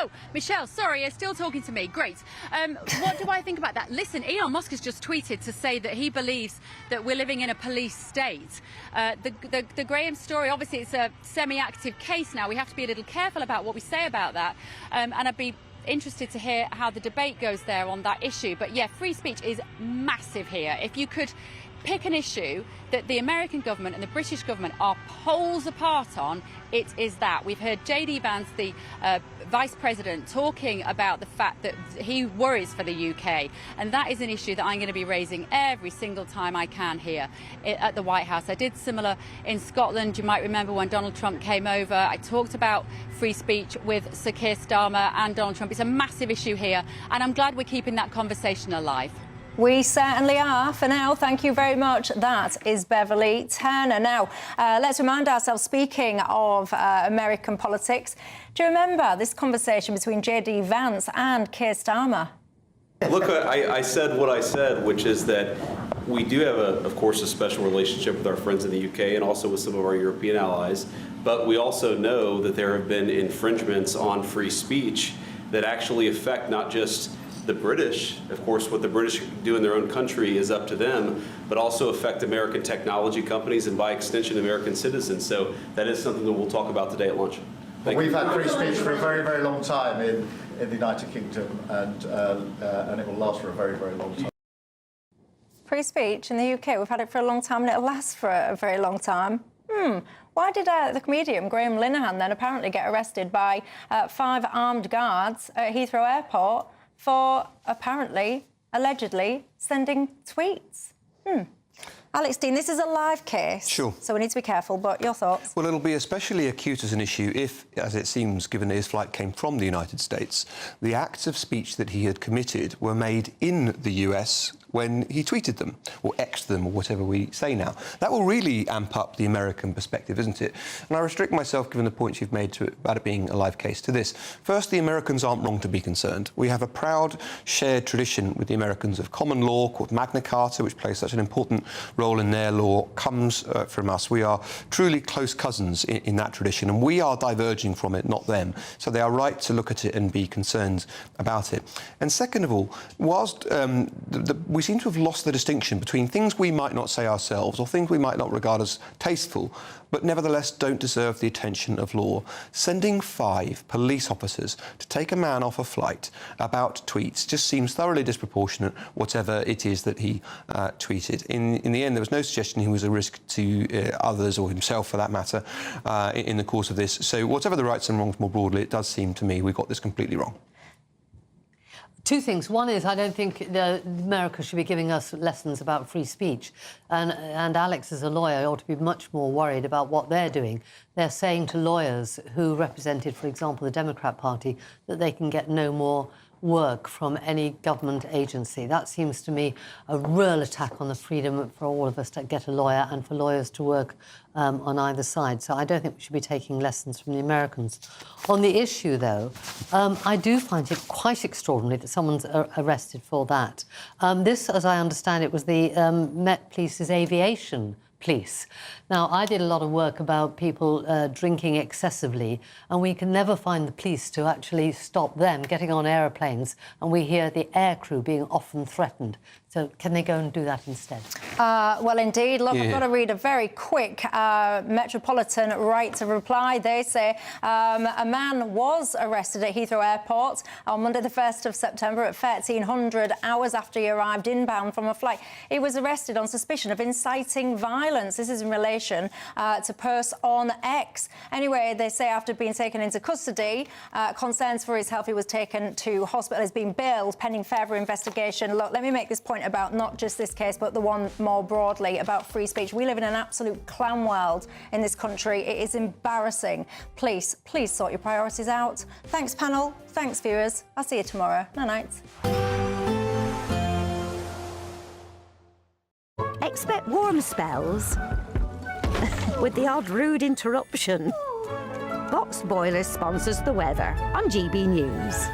Oh, Michelle, sorry, you're still talking to me. Great. What do I think about that? Listen, Elon Musk has just tweeted to say that he believes that we're living in a police state. The Graham story, obviously, it's a semi-active case now. We have to be a little careful about what we say about that. And I'd be interested to hear how the debate goes there on that issue. But yeah, free speech is massive here. If you could pick an issue that the American government and the British government are poles apart on, it is that. We've heard J.D. Vance, the Vice President, talking about the fact that he worries for the UK, and that is an issue that I'm going to be raising every single time I can here at the White House. I did similar in Scotland. You might remember when Donald Trump came over, I talked about free speech with Sir Keir Starmer and Donald Trump. It's a massive issue here, and I'm glad we're keeping that conversation alive. We certainly are. For now, thank you very much. That is Beverly Turner. Now, let's remind ourselves, speaking of American politics, do you remember this conversation between J.D. Vance and Keir Starmer? Look, I said what I said, which is that we do have, of course, a special relationship with our friends in the UK and also with some of our European allies. But we also know that there have been infringements on free speech that actually affect not just the British. Of course, what the British do in their own country is up to them, but also affect American technology companies and by extension American citizens. So that is something that we'll talk about today at lunch. We've had free speech for a very, very long time in the United Kingdom, and it will last for a very, very long time. Free speech in the UK, we've had it for a long time and it'll last for a very long time. Why did the comedian Graham Linehan then apparently get arrested by 5 armed guards at Heathrow Airport for apparently, allegedly, sending tweets? Alex Dean, this is a live case. Sure. So we need to be careful, but your thoughts? Well, it'll be especially acute as an issue if, as it seems, given that his flight came from the United States, the acts of speech that he had committed were made in the US when he tweeted them, or X'd them, or whatever we say now. That will really amp up the American perspective, isn't it? And I restrict myself, given the points you've made about it being a live case, to this. First, the Americans aren't wrong to be concerned. We have a proud shared tradition with the Americans of common law called Magna Carta, which plays such an important role in their law, comes from us. We are truly close cousins in that tradition, and we are diverging from it, not them. So they are right to look at it and be concerned about it. And second of all, whilst we seem to have lost the distinction between things we might not say ourselves or things we might not regard as tasteful, but nevertheless don't deserve the attention of law. Sending 5 police officers to take a man off a flight about tweets just seems thoroughly disproportionate, whatever it is that he tweeted. In the end, there was no suggestion he was a risk to others, or himself for that matter, in the course of this. So whatever the rights and wrongs more broadly, it does seem to me we got this completely wrong. 2 things. One is I don't think America should be giving us lessons about free speech. And Alex, as a lawyer, ought to be much more worried about what they're doing. They're saying to lawyers who represented, for example, the Democrat Party, that they can get no more work from any government agency. That seems to me a real attack on the freedom for all of us to get a lawyer and for lawyers to work on either side. So I don't think we should be taking lessons from the Americans. On the issue, though, I do find it quite extraordinary that someone's arrested for that. This, as I understand it, was the Met Police's aviation police. Now, I did a lot of work about people drinking excessively, and we can never find the police to actually stop them getting on aeroplanes, and we hear the aircrew being often threatened. So can they go and do that instead? Well, indeed. Look, I've got to read a very quick Metropolitan right to reply. They say a man was arrested at Heathrow Airport on Monday the 1st of September at 1300 hours after he arrived inbound from a flight. He was arrested on suspicion of inciting violence. This is in relation to Purse on X. Anyway, they say after being taken into custody, concerns for his health, he was taken to hospital. He's been bailed pending further investigation. Look, let me make this point about not just this case, but the one more broadly about free speech. We live in an absolute clown world in this country. It is embarrassing. Please sort your priorities out. Thanks, panel. Thanks, viewers. I'll see you tomorrow. Night-night. Expect warm spells with the odd rude interruption. Box Boiler sponsors the weather on GB News.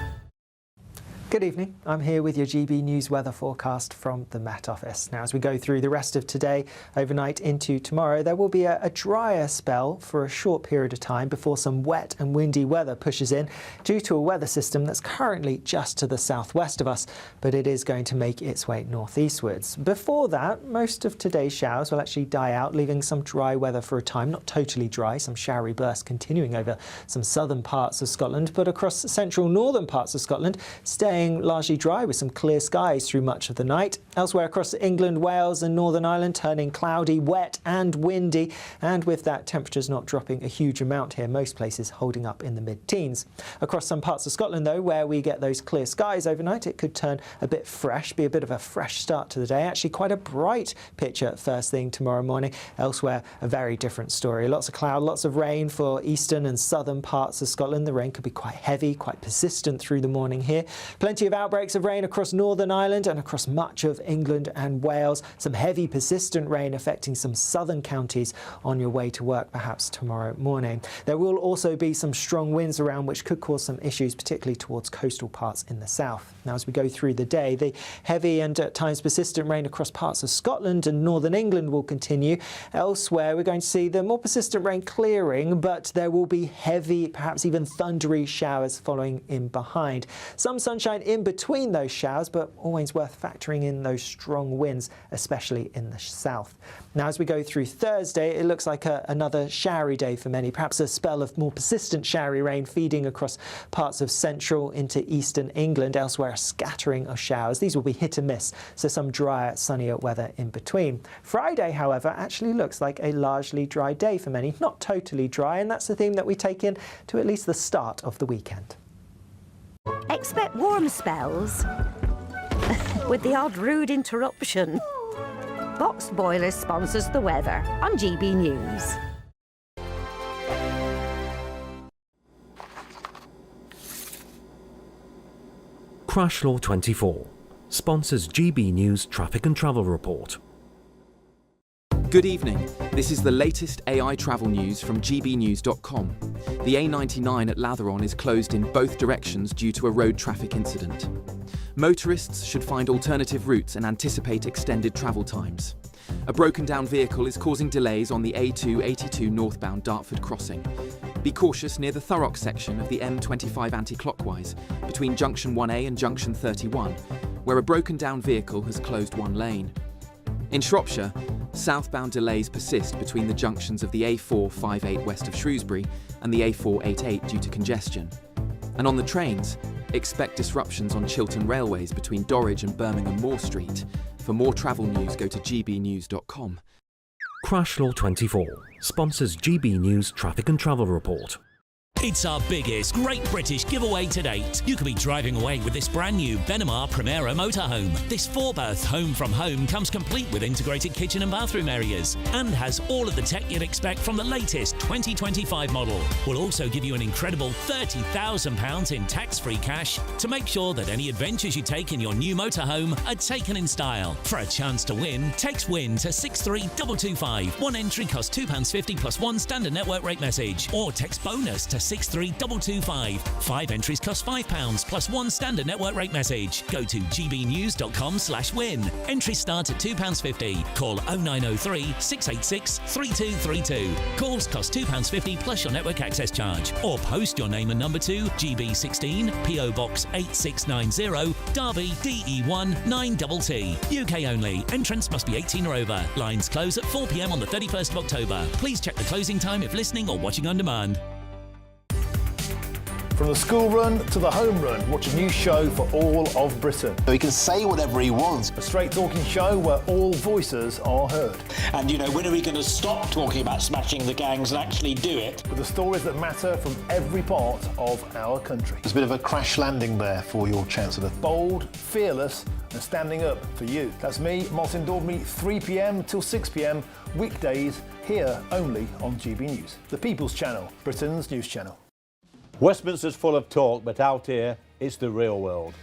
Good evening. I'm here with your GB News weather forecast from the Met Office. Now, as we go through the rest of today, overnight into tomorrow, there will be a drier spell for a short period of time before some wet and windy weather pushes in due to a weather system that's currently just to the southwest of us, but it is going to make its way northeastwards. Before that, most of today's showers will actually die out, leaving some dry weather for a time. Not totally dry, some showery bursts continuing over some southern parts of Scotland, but across central northern parts of Scotland, staying largely dry with some clear skies through much of the night. Elsewhere across England, Wales and Northern Ireland, turning cloudy, wet and windy, and with that, temperatures not dropping a huge amount here, most places holding up in the mid-teens. Across some parts of Scotland, though, where we get those clear skies overnight, it could turn a bit fresh, be a bit of a fresh start to the day. Actually quite a bright picture first thing tomorrow morning. Elsewhere, a very different story. Lots of cloud, lots of rain for eastern and southern parts of Scotland. The rain could be quite heavy, quite persistent through the morning here. Plenty of outbreaks of rain across Northern Ireland and across much of England and Wales. Some heavy persistent rain affecting some southern counties on your way to work perhaps tomorrow morning. There will also be some strong winds around which could cause some issues, particularly towards coastal parts in the south. Now, as we go through the day, the heavy and at times persistent rain across parts of Scotland and northern England will continue. Elsewhere, we're going to see the more persistent rain clearing, but there will be heavy, perhaps even thundery showers following in behind. Some sunshine in between those showers, but always worth factoring in those strong winds, especially in the south. Now, as we go through Thursday, it looks like another showery day for many, perhaps a spell of more persistent showery rain feeding across parts of central into eastern England. Elsewhere, a scattering of showers. These will be hit and miss, so some drier, sunnier weather in between. Friday, however, actually looks like a largely dry day for many. Not totally dry, and that's the theme that we take in to at least the start of the weekend. Expect warm spells with the odd rude interruption. Box Boilers sponsors the weather on GB News. Crash Law 24 sponsors GB News Traffic and Travel Report. Good evening. This is the latest AI travel news from gbnews.com. The A99 at Latheron is closed in both directions due to a road traffic incident. Motorists should find alternative routes and anticipate extended travel times. A broken down vehicle is causing delays on the A282 northbound Dartford crossing. Be cautious near the Thurrock section of the M25 anti-clockwise between junction 1A and junction 31, where a broken down vehicle has closed one lane. In Shropshire, southbound delays persist between the junctions of the A458 west of Shrewsbury and the A488 due to congestion. And on the trains, expect disruptions on Chiltern Railways between Dorridge and Birmingham Moor Street. For more travel news, go to gbnews.com. Crash Law 24 sponsors GB News Traffic and Travel Report. It's our biggest Great British giveaway to date. You could be driving away with this brand new Benamar Primera motorhome. This 4-berth home from home comes complete with integrated kitchen and bathroom areas and has all of the tech you'd expect from the latest 2025 model. We'll also give you an incredible £30,000 in tax-free cash to make sure that any adventures you take in your new motorhome are taken in style. For a chance to win, text WIN to 63225. One entry costs £2.50 plus one standard network rate message, or text BONUS to 63225. 5 entries cost £5 plus one standard network rate message. Go to gbnews.com/win. Entries start at £2.50. Call 0903 686 3232. Calls cost £2.50 plus your network access charge. Or post your name and number to GB16 PO Box 8690 Derby DE1 9TT. UK only. Entrance must be 18 or over. Lines close at 4 p.m. on the 31st of October. Please check the closing time if listening or watching on demand. From the school run to the home run, watch a new show for all of Britain. So he can say whatever he wants. A straight talking show where all voices are heard. And, you know, when are we going to stop talking about smashing the gangs and actually do it? With the stories that matter from every part of our country. There's a bit of a crash landing there for your Chancellor. Bold, fearless and standing up for you. That's me, Martin Dewberry, 3 p.m. till 6 p.m, weekdays, here only on GB News. The People's Channel, Britain's news channel. Westminster's full of talk, but out here, it's the real world.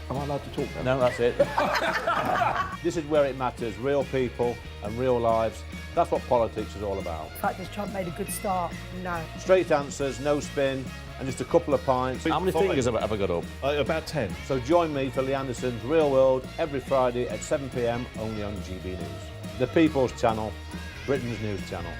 Am I allowed to talk now? No, that's it. This is where it matters. Real people and real lives That's what politics is all about. The fact that Trump made a good start, no. Straight answers, no spin, and just a couple of pints. How many fingers have I got up? About 10. So join me for Lee Anderson's Real World every Friday at 7 p.m. only on GB News. The People's Channel, Britain's news channel.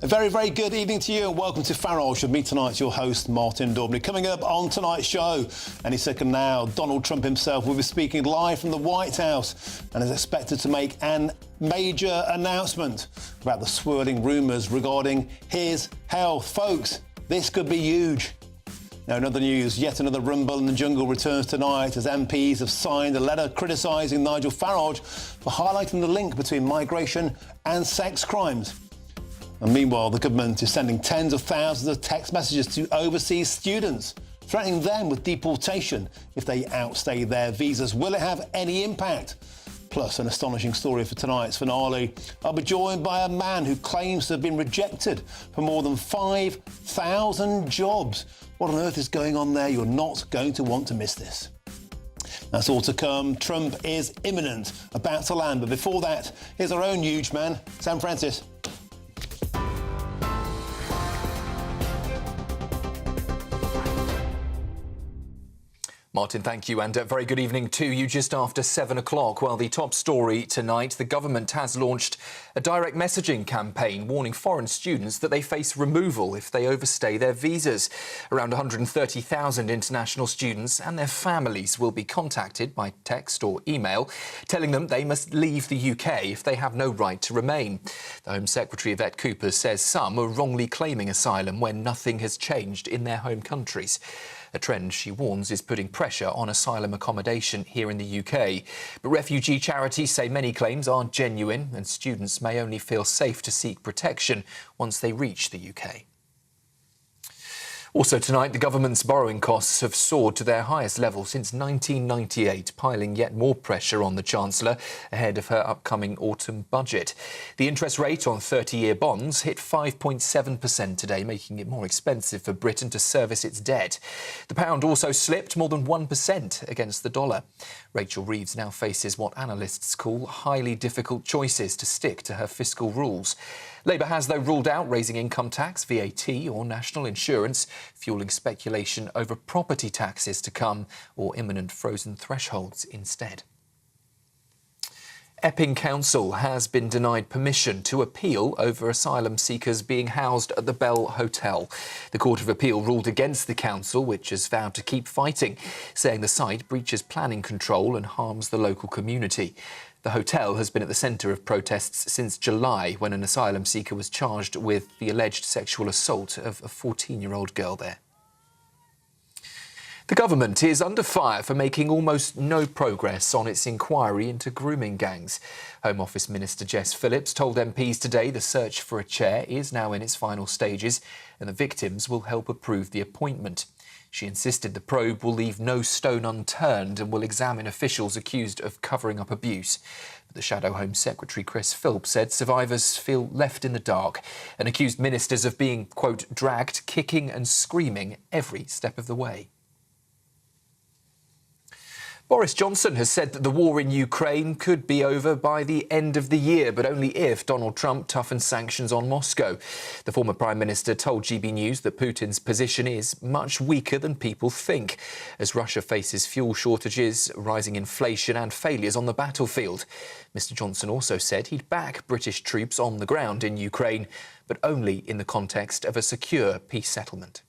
A very, very good evening to you and welcome to Farage. With me tonight, your host, Martin Dewbs. Coming up on tonight's show, any second now, Donald Trump himself will be speaking live from the White House and is expected to make an major announcement about the swirling rumours regarding his health. Folks, this could be huge. Now, in other news, yet another rumble in the jungle returns tonight as MPs have signed a letter criticising Nigel Farage for highlighting the link between migration and sex crimes. And meanwhile, the government is sending tens of thousands of text messages to overseas students, threatening them with deportation if they outstay their visas. Will it have any impact? Plus, an astonishing story for tonight's finale. I'll be joined by a man who claims to have been rejected for more than 5,000 jobs. What on earth is going on there? You're not going to want to miss this. That's all to come. Trump is imminent, about to land. But before that, here's our own huge man, Sam Francis. Martin, thank you, and a very good evening to you. Just after 7 o'clock, well, the top story tonight, the government has launched a direct messaging campaign warning foreign students that they face removal if they overstay their visas. Around 130,000 international students and their families will be contacted by text or email, telling them they must leave the UK if they have no right to remain. The Home Secretary, Yvette Cooper, says some are wrongly claiming asylum when nothing has changed in their home countries. A trend, she warns, is putting pressure on asylum accommodation here in the UK. But refugee charities say many claims are genuine and students may only feel safe to seek protection once they reach the UK. Also tonight, the government's borrowing costs have soared to their highest level since 1998, piling yet more pressure on the Chancellor ahead of her upcoming autumn budget. The interest rate on 30-year bonds hit 5.7% today, making it more expensive for Britain to service its debt. The pound also slipped more than 1% against the dollar. Rachel Reeves now faces what analysts call highly difficult choices to stick to her fiscal rules. Labour has, though, ruled out raising income tax, VAT or national insurance, fuelling speculation over property taxes to come or imminent frozen thresholds instead. Epping Council has been denied permission to appeal over asylum seekers being housed at the Bell Hotel. The Court of Appeal ruled against the council, which has vowed to keep fighting, saying the site breaches planning control and harms the local community. The hotel has been at the centre of protests since July, when an asylum seeker was charged with the alleged sexual assault of a 14-year-old girl there. The government is under fire for making almost no progress on its inquiry into grooming gangs. Home Office Minister Jess Phillips told MPs today the search for a chair is now in its final stages and the victims will help approve the appointment. She insisted the probe will leave no stone unturned and will examine officials accused of covering up abuse. But the Shadow Home Secretary Chris Philp said survivors feel left in the dark and accused ministers of being, quote, dragged, kicking and screaming every step of the way. Boris Johnson has said that the war in Ukraine could be over by the end of the year, but only if Donald Trump toughens sanctions on Moscow. The former Prime Minister told GB News that Putin's position is much weaker than people think, as Russia faces fuel shortages, rising inflation and failures on the battlefield. Mr Johnson also said he'd back British troops on the ground in Ukraine, but only in the context of a secure peace settlement.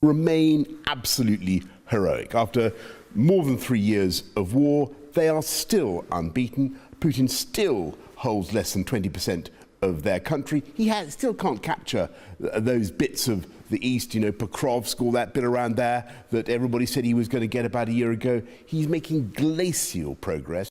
Remain absolutely heroic. After more than 3 years of war, they are still unbeaten. Putin still holds less than 20% of their country. He still can't capture those bits of the east, you know, Pokrovsk, all that bit around there that everybody said he was going to get about a year ago. He's making glacial progress.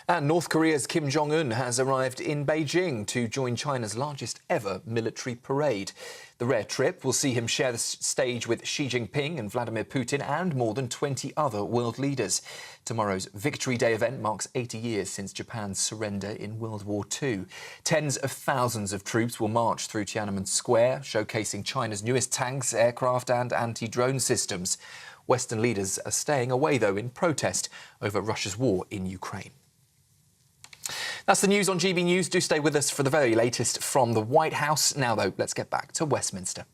And North Korea's Kim Jong-un has arrived in Beijing to join China's largest ever military parade. The rare trip will see him share the stage with Xi Jinping and Vladimir Putin and more than 20 other world leaders. Tomorrow's Victory Day event marks 80 years since Japan's surrender in World War II. Tens of thousands of troops will march through Tiananmen Square, showcasing China's newest tanks, aircraft and anti-drone systems. Western leaders are staying away, though, in protest over Russia's war in Ukraine. That's the news on GB News. Do stay with us for the very latest from the White House. Now, though, let's get back to Westminster.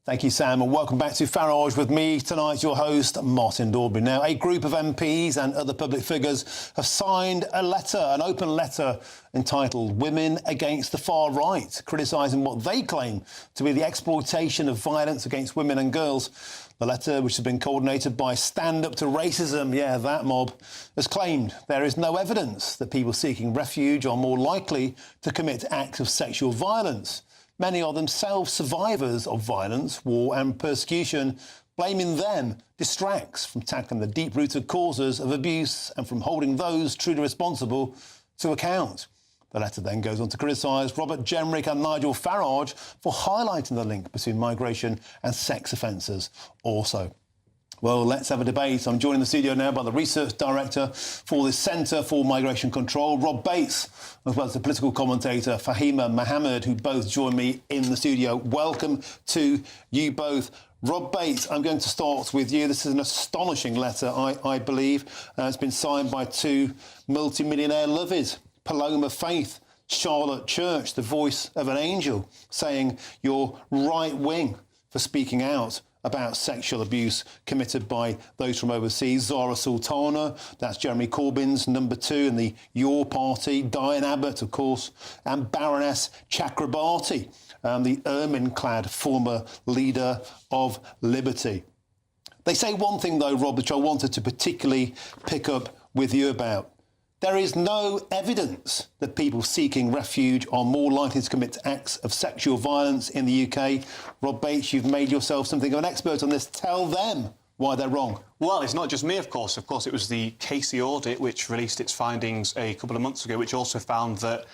Thank you, Sam, and welcome back to Farage with me tonight, your host, Martin Dewberry. Now, a group of MPs and other public figures have signed a letter, an open letter entitled Women Against the Far Right, criticising what they claim to be the exploitation of violence against women and girls. The letter, which has been coordinated by Stand Up to Racism, yeah, that mob, has claimed there is no evidence that people seeking refuge are more likely to commit acts of sexual violence. Many are themselves survivors of violence, war and persecution. Blaming them distracts from tackling the deep-rooted causes of abuse and from holding those truly responsible to account. The letter then goes on to criticise Robert Jenrick and Nigel Farage for highlighting the link between migration and sex offences also. Well, let's have a debate. I'm joined in the studio now by the Research Director for the Centre for Migration Control, Rob Bates, as well as the political commentator, Fahima Mohammed, who both join me in the studio. Welcome to you both. Rob Bates, I'm going to start with you. This is an astonishing letter, I believe. It's been signed by two multimillionaire lovies, Paloma Faith, Charlotte Church, the voice of an angel, saying you're right wing for speaking out about sexual abuse committed by those from overseas. Zara Sultana, that's Jeremy Corbyn's number 2 in the Your Party. Diane Abbott, of course, and Baroness Chakrabarti, the ermine-clad former leader of Liberty. They say one thing, though, Rob, which I wanted to particularly pick up with you about. There is no evidence that people seeking refuge are more likely to commit acts of sexual violence in the UK. Rob Bates, you've made yourself something of an expert on this. Tell them why they're wrong. Well, it's not just me, of course. Of course, it was the Casey audit which released its findings a couple of months ago, which also found that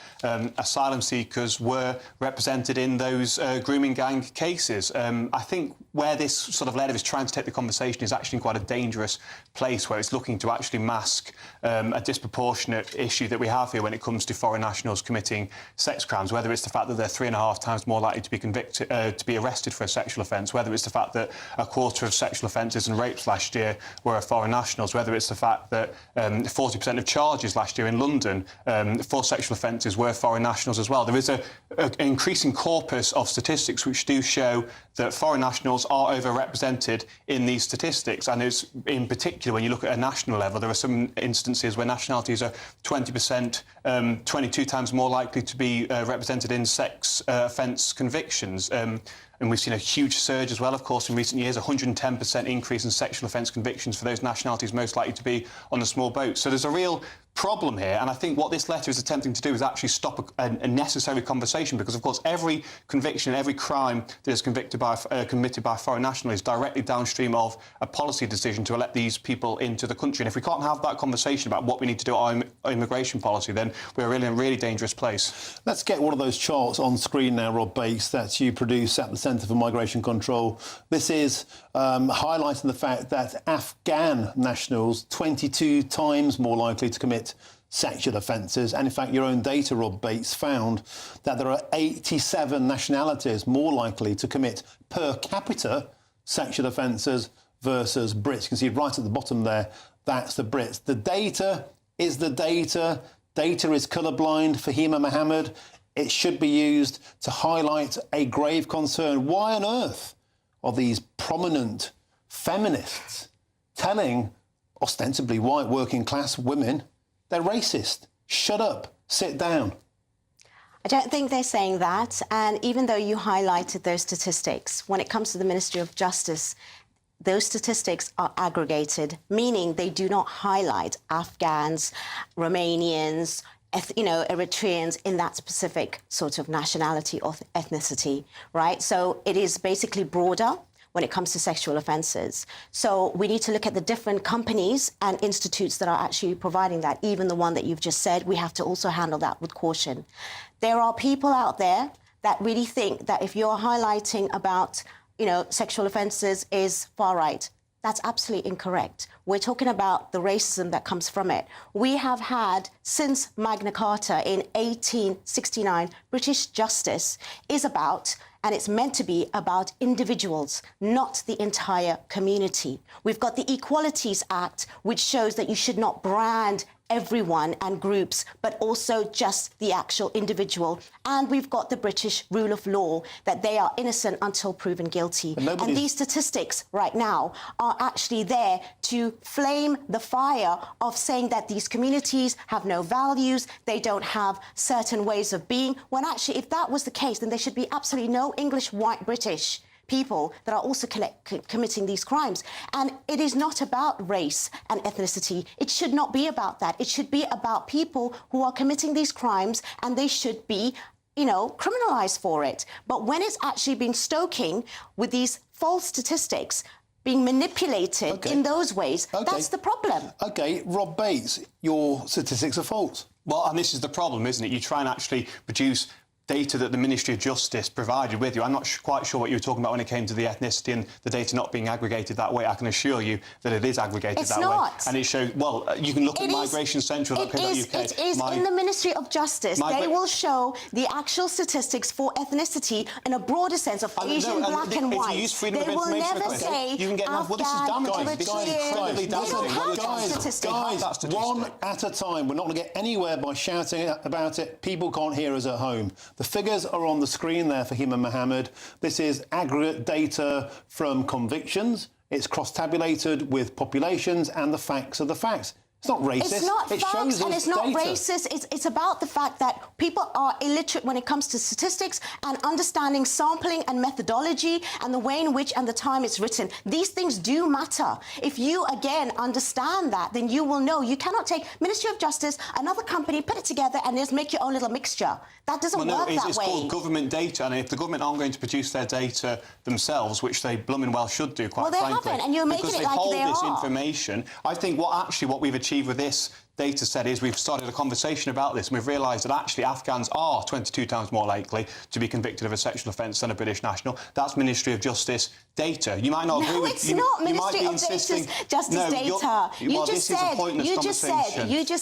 asylum seekers were represented in those grooming gang cases. I think where this sort of letter is trying to take the conversation is actually in quite a dangerous place, where it's looking to actually mask a disproportionate issue that we have here when it comes to foreign nationals committing sex crimes, whether it's the fact that they're 3.5 times more likely to be convicted, to be arrested for a sexual offence, whether it's the fact that a quarter of sexual offences and rapes last year were foreign nationals, whether it's the fact that 40% of charges last year in London for sexual offences were foreign nationals as well. There is an increasing corpus of statistics which do show that foreign nationals are overrepresented in these statistics, and it's in particular when you look at a national level, there are some instances where nationalities are 20%, 22 times more likely to be represented in sex offence convictions. And we've seen a huge surge as well, of course, in recent years, 110% increase in sexual offence convictions for those nationalities most likely to be on the small boat. So there's a real problem here, and I think what this letter is attempting to do is actually stop a necessary conversation, because, of course, every conviction, every crime that is committed by a foreign national is directly downstream of a policy decision to let these people into the country. And if we can't have that conversation about what we need to do at our immigration policy, then we're really in a really dangerous place. Let's get one of those charts on screen now, Rob Bates, that you produce at the Centre for Migration Control. This is highlighting the fact that Afghan nationals 22 times more likely to commit sexual offences. And in fact, your own data, Rob Bates, found that there are 87 nationalities more likely to commit per capita sexual offences versus Brits. You can see right at the bottom there, that's the Brits. The data is the data. Data is colourblind. Fahima Mohammed, it should be used to highlight a grave concern. Why on earth are these prominent feminists telling ostensibly white working class women they're racist? Shut up, sit down. I don't think they're saying that. And even though you highlighted those statistics, when it comes to the Ministry of Justice, those statistics are aggregated, meaning they do not highlight Afghans, Romanians, Eritreans in that specific sort of nationality or ethnicity, right? So it is basically broader. when it comes to sexual offences. So we need to look at the different companies and institutes that are actually providing that. Even the one that you've just said, we have to also handle that with caution. There are people out there that really think that if you're highlighting about, sexual offences is far right. That's absolutely incorrect. We're talking about the racism that comes from it. We have had, since Magna Carta in 1869, British justice is about, and it's meant to be about individuals, not the entire community. We've got the Equalities Act, which shows that you should not brand everyone and groups, but also just the actual individual. And we've got the British rule of law, that they are innocent until proven guilty. And these statistics right now are actually there to flame the fire of saying that these communities have no values, they don't have certain ways of being, when actually, if that was the case, then there should be absolutely no English white British people that are also committing these crimes. And it is not about race and ethnicity. It should not be about that. It should be about people who are committing these crimes, and they should be, criminalised for it. But when it's actually been stoking with these false statistics, being manipulated in those ways, that's the problem. OK, Rob Bates, your statistics are false. Well, and this is the problem, isn't it? You try and actually produce data that the Ministry of Justice provided with you. I'm not quite sure what you were talking about when it came to the ethnicity and the data not being aggregated that way. I can assure you that it is aggregated that way. And it shows, well, you can look at migrationcentral.co.uk. It is in the Ministry of Justice. They will show the actual statistics for ethnicity in a broader sense of Asian, black and white. If you use freedom they of will information never request, say you can get enough. Well, this is damaging. This is incredibly damaging. Guys, one at a time. We're not going to get anywhere by shouting about it. People can't hear us at home. The figures are on the screen there for Hima Mohammed. This is aggregate data from convictions. It's cross-tabulated with populations, and the facts are the facts. It's not racist. It's not it facts, shows and us it's not data. racist. It's about the fact that people are illiterate when it comes to statistics and understanding sampling and methodology and the way in which and the time it's written. These things do matter. If you, again, understand that, then you will know. You cannot take Ministry of Justice, another company, put it together and just make your own little mixture. That doesn't work that way. It's called government data, and if the government aren't going to produce their data themselves, which they blooming well should do, quite frankly, haven't, and you're making because it they like hold they this are. information. I think what we've achieved with this data set is we've started a conversation about this, and we've realised that actually Afghans are 22 times more likely to be convicted of a sexual offence than a British national. That's Ministry of Justice data. You might not agree with... No, it's not Ministry of Justice data. You just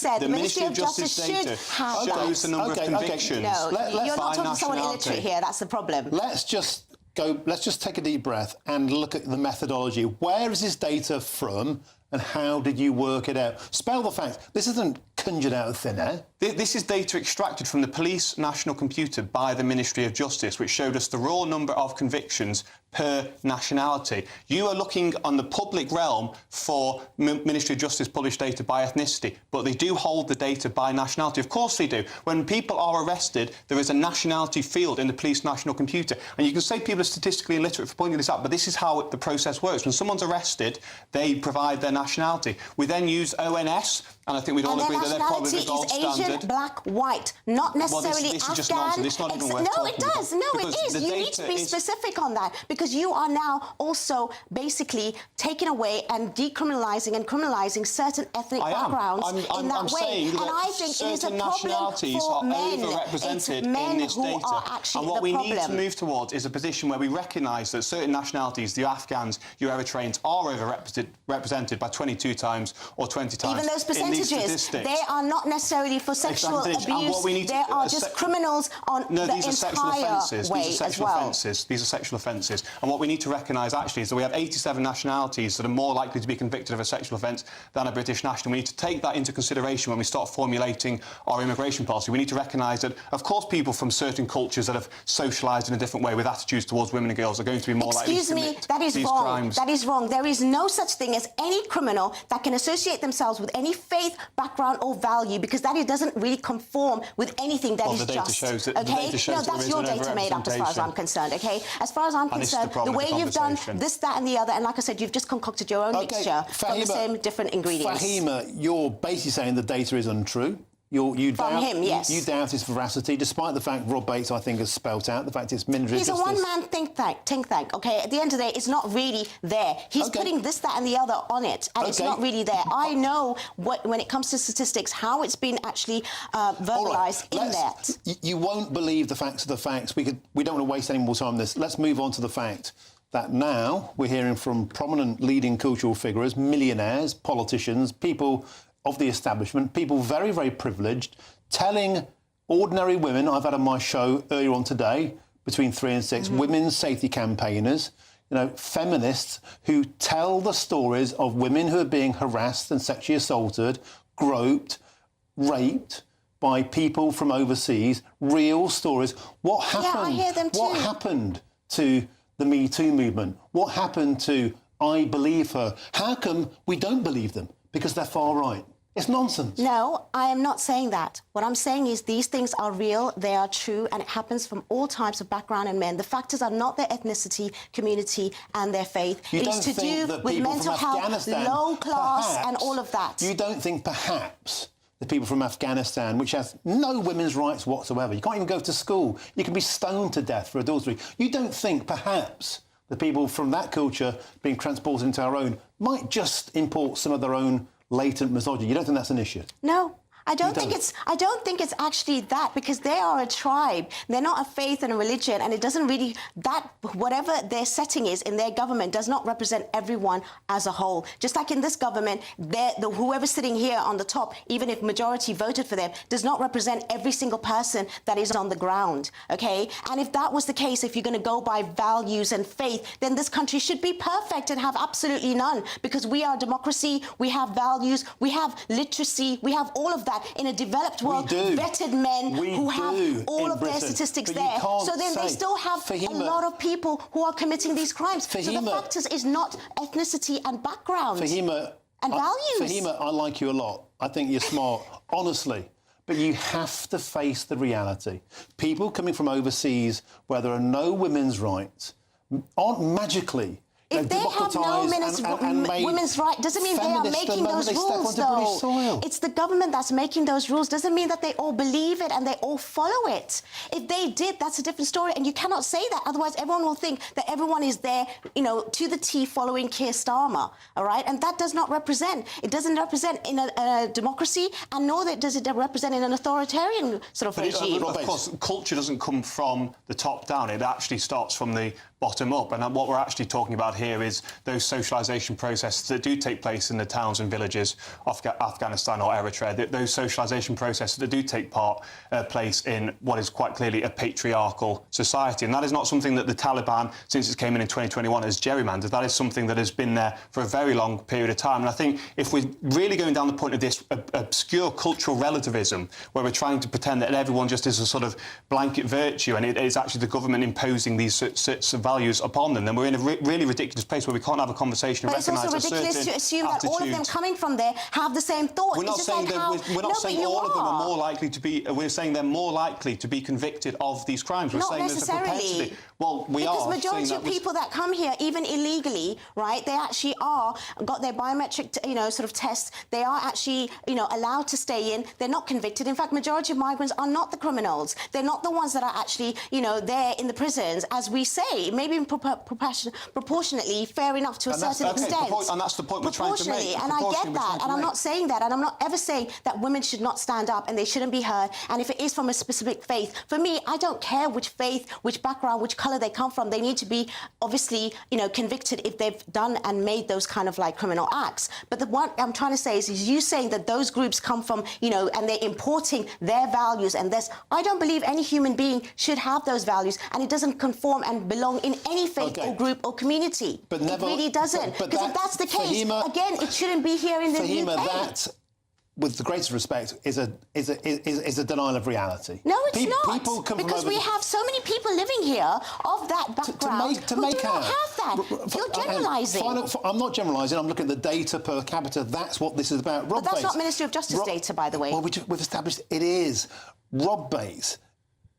said the Ministry of Justice should have that. Shows the number of convictions. No, you're not talking to someone illiterate here. That's the problem. Let's just take a deep breath and look at the methodology. Where is this data from, and how did you work it out? Spell the facts. This isn't conjured out of thin air. This is data extracted from the Police National Computer by the Ministry of Justice, which showed us the raw number of convictions per nationality. You are looking on the public realm for Ministry of Justice published data by ethnicity, but they do hold the data by nationality. Of course they do. When people are arrested, there is a nationality field in the Police National Computer. And you can say people are statistically illiterate for pointing this out, but this is how the process works. When someone's arrested, they provide their nationality. We then use ONS, and I think we'd all agree that they're probably the gold standard. Asian, black, white, not necessarily this Afghan. Is just nonsense. It's not even worth talking it does. No, because it is. You need to be specific on that, because you are now also basically taking away and decriminalising and criminalising certain ethnic backgrounds in that way. And I think it is a problem for men. It's men who are actually and what the we problem. need to move towards is a position where we recognise that certain nationalities, the Afghans, your Eritreans, are overrepresented by 22 times or 20 times. Even those percentages, they are not necessarily for sexual abuse. They are just criminals on the entire way These are sexual offences. These are sexual offences. And what we need to recognise, actually, is that we have 87 nationalities that are more likely to be convicted of a sexual offence than a British national. We need to take that into consideration when we start formulating our immigration policy. We need to recognise that, of course, people from certain cultures that have socialised in a different way with attitudes towards women and girls are going to be more likely to commit these crimes. That is wrong. There is no such thing as any criminal that can associate themselves with any faith, background or value, because that doesn't really conform with anything that is just. The data shows that's your data made up as far as I'm concerned, OK? As far as I'm concerned, the way you've done this, that and the other, and like I said, you've just concocted your own mixture from the same different ingredients. Fahima, you're basically saying the data is untrue. You From doubt, him, yes. You doubt his veracity, despite the fact Rob Bates, I think, has spelt out the fact it's Ministry He's of a Justice. one-man think tank, OK? At the end of the day, it's not really there. He's putting this, that and the other on it, and it's not really there. I know when it comes to statistics, how it's been actually verbalised in that. You won't believe the facts of the facts. We don't want to waste any more time on this. Let's move on to the fact that now we're hearing from prominent leading cultural figures, millionaires, politicians, people of the establishment, people very, very privileged, telling ordinary women, I've had on my show earlier on today, between 3 and 6, women's safety campaigners, you know, feminists who tell the stories of women who are being harassed and sexually assaulted, groped, raped by people from overseas, real stories. What happened? Yeah, I hear them too. What happened to the Me Too movement? What happened to I Believe Her? How come we don't believe them? Because they're far right. It's nonsense. No, I am not saying that. What I'm saying is these things are real, they are true, and it happens from all types of background and men. The factors are not their ethnicity, community, and their faith. It is to do with mental health, low class, and all of that. You don't think perhaps the people from Afghanistan, which has no women's rights whatsoever, you can't even go to school, you can be stoned to death for adultery. You don't think perhaps the people from that culture being transported into our own might just import some of their own latent misogyny? You don't think that's an issue? No. I don't think it's actually that, because they are a tribe. They're not a faith and a religion, and it doesn't really, that whatever their setting is in their government does not represent everyone as a whole. Just like in this government, whoever's sitting here on the top, even if majority voted for them, does not represent every single person that is on the ground, okay? And if that was the case, if you're going to go by values and faith, then this country should be perfect and have absolutely none, because we are a democracy, we have values, we have literacy, we have all of that. In a developed world, vetted men who have all of their statistics there. So then they still have a lot of people who are committing these crimes. So the factors is not ethnicity and background and values. Fahima, I like you a lot. I think you're smart, honestly. But you have to face the reality. People coming from overseas where there are no women's rights aren't magically... If they have no women's right, doesn't mean they are making those rules, though. It's the government that's making those rules. Doesn't mean that they all believe it and they all follow it. If they did, that's a different story, and you cannot say that. Otherwise, everyone will think that everyone is there, you know, to the T following Keir Starmer, all right? And that does not represent. It doesn't represent in a democracy, and nor does it represent in an authoritarian sort of regime. Of course, culture doesn't come from the top down. It actually starts from the bottom up, and what we're actually talking about here is those socialisation processes that do take place in the towns and villages of Afghanistan or Eritrea, those socialisation processes that do take place in what is quite clearly a patriarchal society. And that is not something that the Taliban, since it came in 2021, has gerrymandered. That is something that has been there for a very long period of time. And I think if we're really going down the point of this obscure cultural relativism, where we're trying to pretend that everyone just is a sort of blanket virtue, and it is actually the government imposing these sorts of values upon them, then we're in a really ridiculous place where we can't have a conversation and recognise a certain attitude. But it's also ridiculous to assume that all of them coming from there have the same thought. We're not saying all of them are more likely to be... We're saying they're more likely to be convicted of these crimes. We're not saying necessarily. There's a propensity. Well, we because are. Because majority of people that come here, even illegally, right, they actually got their biometric, sort of tests. They are actually, allowed to stay in. They're not convicted. In fact, majority of migrants are not the criminals. They're not the ones that are actually, there in the prisons, as we say. Maybe proportionately fair enough to a certain extent. And that's the point we're trying to make. And I get that, and I'm not saying that, and I'm not ever saying that women should not stand up and they shouldn't be heard. And if it is from a specific faith, for me, I don't care which faith, which background, which colour they come from. They need to be obviously, convicted if they've done and made those kind of like criminal acts. But what I'm trying to say is you saying that those groups come from, and they're importing their values and this. I don't believe any human being should have those values, and it doesn't conform and belong in any faith or group or community. But never, it really doesn't. Because if that's the case, Fahima, again, it shouldn't be here in the Fahima, UK. That, with the greatest respect, is a denial of reality. No, it's not. People come because we have so many people living here of that background who do not have that. You're generalising. I'm not generalising. I'm looking at the data per capita. That's what this is about. But that's not Ministry of Justice data, by the way. Well, we've established it is. Rob Bates,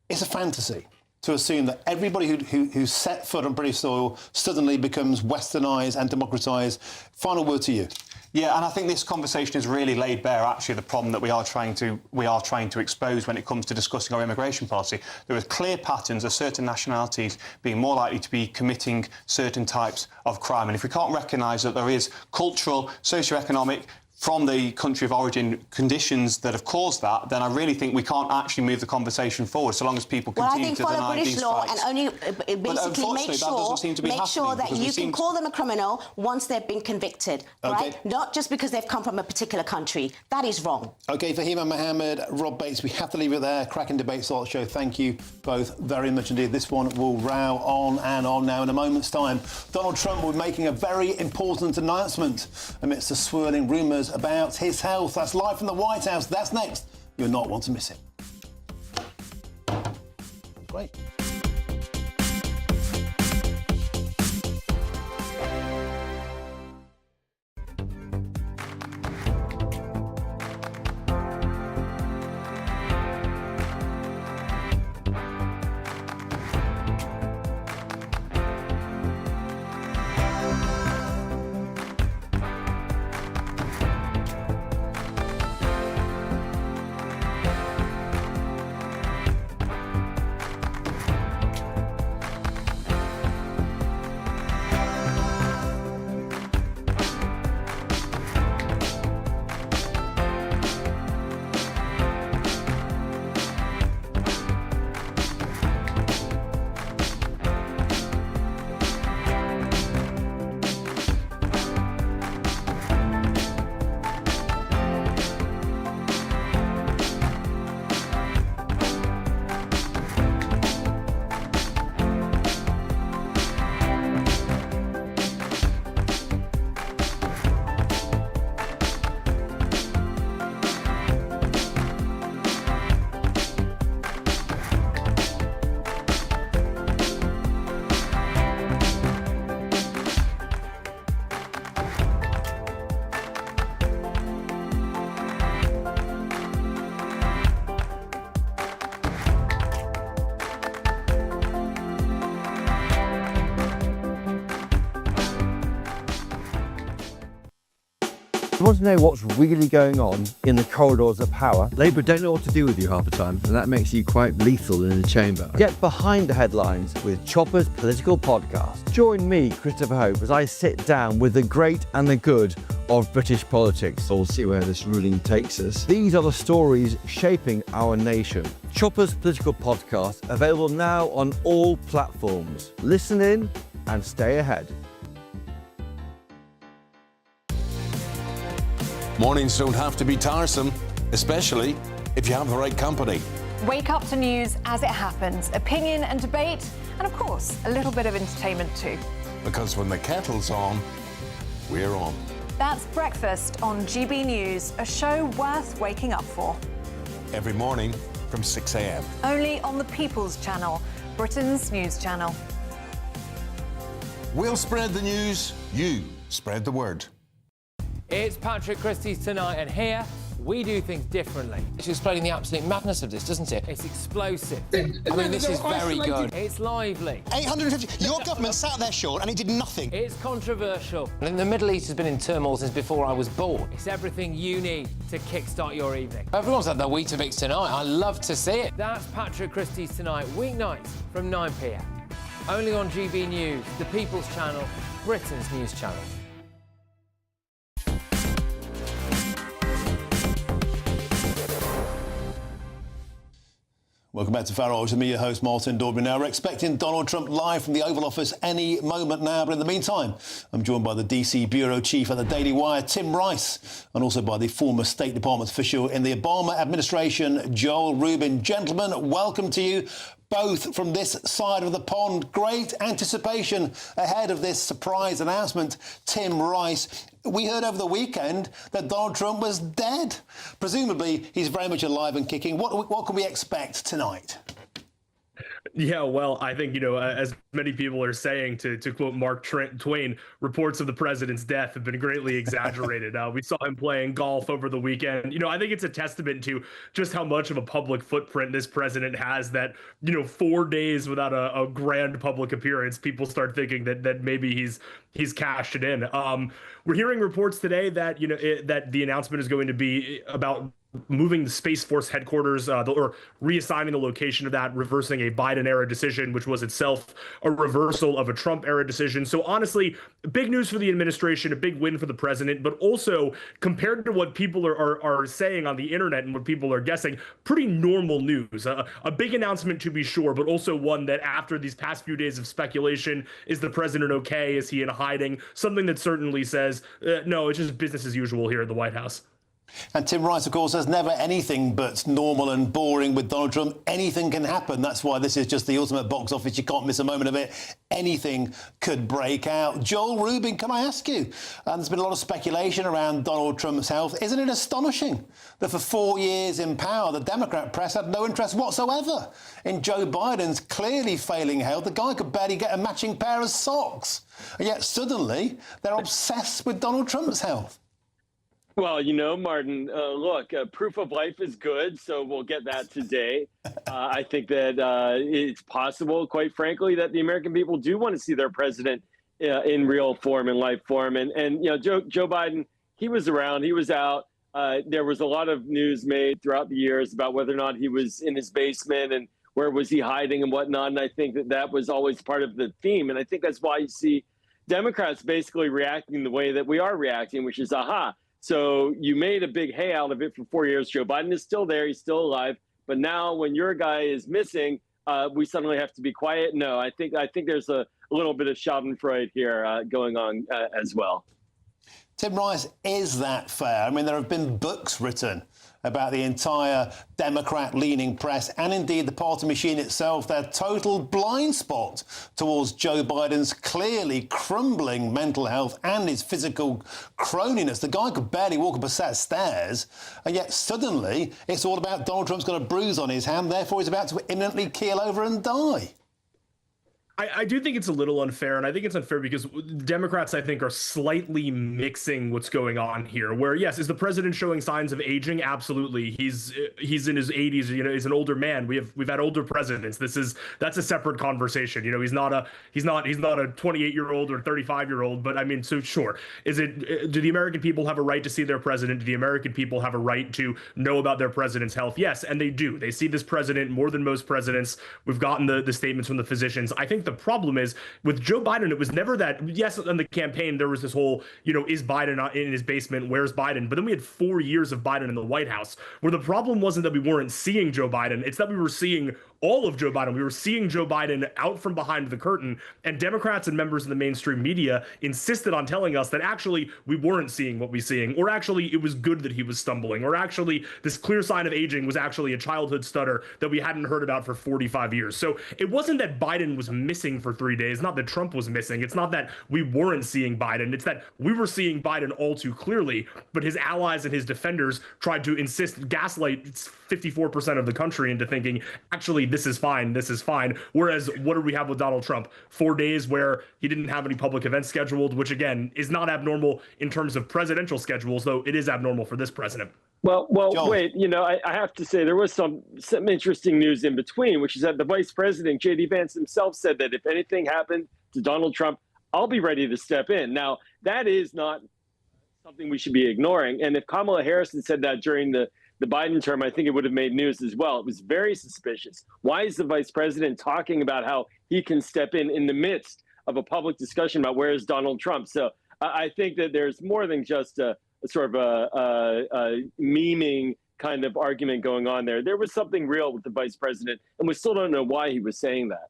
it's a fantasy to assume that everybody who set foot on British soil suddenly becomes westernised and democratised. Final word to you. Yeah, and I think this conversation has really laid bare actually the problem that we are trying to expose when it comes to discussing our immigration policy. There are clear patterns of certain nationalities being more likely to be committing certain types of crime, and if we can't recognise that there is cultural, socio-economic, from the country of origin conditions that have caused that, then I really think we can't actually move the conversation forward so long as people continue to deny follow British these law facts. and only basically make sure that you can call them a criminal once they've been convicted, right? Not just because they've come from a particular country. That is wrong. OK, Fahima Mohammed, Rob Bates, we have to leave it there. Cracking debate start show. Thank you both very much indeed. This one will row on and on now. In a moment's time, Donald Trump will be making a very important announcement amidst the swirling rumours about his health. That's live from the White House. That's next. You'll not want to miss it. Great. You want to know what's really going on in the corridors of power? Labour don't know what to do with you half the time, and that makes you quite lethal in the chamber. Get behind the headlines with Chopper's political podcast. Join me, Christopher Hope, as I sit down with the great and the good of British politics. We'll see where this ruling takes us. These are the stories shaping our nation. Chopper's political podcast, available now on all platforms. Listen in and stay ahead. Mornings don't have to be tiresome, especially if you have the right company. Wake up to news as it happens, opinion and debate, and of course, a little bit of entertainment too. Because when the kettle's on, we're on. That's Breakfast on GB News, a show worth waking up for. Every morning from 6 a.m. Only on the People's Channel, Britain's news channel. We'll spread the news, you spread the word. It's Patrick Christie's Tonight, and here we do things differently. It's explaining the absolute madness of this, doesn't it? It's explosive. I mean, this is very good. It's lively. 850. Your government sat there short and it did nothing. It's controversial. And the Middle East has been in turmoil since before I was born. It's everything you need to kickstart your evening. Everyone's had their Weetabix tonight. I love to see it. That's Patrick Christie's Tonight, weeknights from 9 p.m. Only on GB News, the People's Channel, Britain's news channel. Welcome back to Farrell. With me, your host, Martin Dewberry. Now, we're expecting Donald Trump live from the Oval Office any moment now. But in the meantime, I'm joined by the DC Bureau Chief at the Daily Wire, Tim Rice, and also by the former State Department official in the Obama administration, Joel Rubin. Gentlemen, welcome to you both from this side of the pond. Great anticipation ahead of this surprise announcement. Tim Rice, we heard over the weekend that Donald Trump was dead. Presumably, he's very much alive and kicking. What can we expect tonight? Yeah, well, I think, as many people are saying, to quote Mark Twain, reports of the president's death have been greatly exaggerated. We saw him playing golf over the weekend. I think it's a testament to just how much of a public footprint this president has that, 4 days without a grand public appearance, people start thinking that maybe he's cashed it in. We're hearing reports today that, that the announcement is going to be about moving the Space Force headquarters or reassigning the location of that, reversing a Biden-era decision, which was itself a reversal of a Trump-era decision. So honestly, big news for the administration, a big win for the president, but also compared to what people are saying on the internet and what people are guessing, pretty normal news. A big announcement to be sure, but also one that after these past few days of speculation, is the president okay? Is he in hiding? Something that certainly says, no, it's just business as usual here at the White House. And Tim Rice, of course, there's never anything but normal and boring with Donald Trump. Anything can happen. That's why this is just the ultimate box office. You can't miss a moment of it. Anything could break out. Joel Rubin, can I ask you? There's been a lot of speculation around Donald Trump's health. Isn't it astonishing that for 4 years in power, the Democrat press had no interest whatsoever in Joe Biden's clearly failing health? The guy could barely get a matching pair of socks. And yet suddenly they're obsessed with Donald Trump's health. Well, Martin, look, proof of life is good, so we'll get that today. I think that it's possible, quite frankly, that the American people do want to see their president in real form, in life form. And Joe Biden, he was around, he was out. There was a lot of news made throughout the years about whether or not he was in his basement and where was he hiding and whatnot. And I think that was always part of the theme. And I think that's why you see Democrats basically reacting the way that we are reacting, which is, aha. So you made a big hay out of it for 4 years. Joe Biden is still there. He's still alive. But now when your guy is missing, we suddenly have to be quiet. No, I think there's a little bit of schadenfreude here going on as well. Tim Rice, is that fair? I mean, there have been books written about the entire Democrat-leaning press and indeed the party machine itself, their total blind spot towards Joe Biden's clearly crumbling mental health and his physical croniness. The guy could barely walk up a set of stairs, and yet suddenly it's all about Donald Trump's got a bruise on his hand, therefore he's about to imminently keel over and die. I do think it's a little unfair, and I think it's unfair because Democrats, I think, are slightly mixing what's going on here. Where, yes, is the president showing signs of aging? Absolutely. He's in his 80s. He's an older man. We've had older presidents. That's a separate conversation. He's not a 28-year-old or 35-year-old. But I mean, so sure, do the American people have a right to see their president? Do the American people have a right to know about their president's health? Yes, and they do. They see this president more than most presidents. We've gotten the statements from the physicians. I think the problem is with Joe Biden, it was never that. Yes, on the campaign, there was this whole, is Biden in his basement? Where's Biden? But then we had 4 years of Biden in the White House, where the problem wasn't that we weren't seeing Joe Biden. It's that we were seeing all of Joe Biden. We were seeing Joe Biden out from behind the curtain, and Democrats and members of the mainstream media insisted on telling us that actually we weren't seeing what we were seeing, or actually it was good that he was stumbling, or actually this clear sign of aging was actually a childhood stutter that we hadn't heard about for 45 years. So it wasn't that Biden was missing for 3 days, not that Trump was missing. It's not that we weren't seeing Biden. It's that we were seeing Biden all too clearly, but his allies and his defenders tried to gaslight 54% of the country into thinking, actually, this is fine. Whereas what do we have with Donald Trump? 4 days where he didn't have any public events scheduled, which again is not abnormal in terms of presidential schedules, though it is abnormal for this president. Well, wait, I have to say there was some interesting news in between, which is that the vice president, J.D. Vance himself, said that if anything happened to Donald Trump, I'll be ready to step in. Now, that is not something we should be ignoring. And if Kamala Harris had said that during the Biden term, I think it would have made news as well. It was very suspicious. Why is the vice president talking about how he can step in the midst of a public discussion about where is Donald Trump? So I think that there's more than just a sort of a memeing kind of argument going on there. There was something real with the vice president, and we still don't know why he was saying that.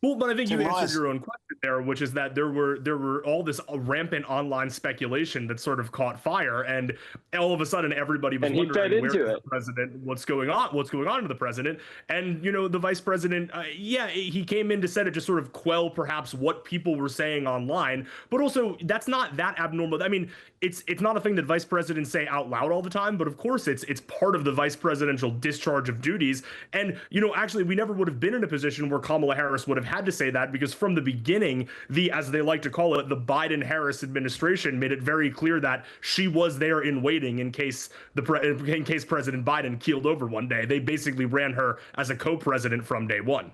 Well, but I think you Tim answered Rice. your own question there, which is that there were all this rampant online speculation that sort of caught fire, and all of a sudden everybody was And he fed wondering where's into the it. president, what's going on to the president, and the vice president, he came in to set it to sort of quell perhaps what people were saying online, but also that's not that abnormal. I mean, it's not a thing that vice presidents say out loud all the time, but of course it's part of the vice presidential discharge of duties, and actually we never would have been in a position where Kamala Harris would have had to say that, because from the beginning, as they like to call it, the Biden-Harris administration made it very clear that she was there in waiting in case President Biden keeled over one day. They basically ran her as a co-president from day one.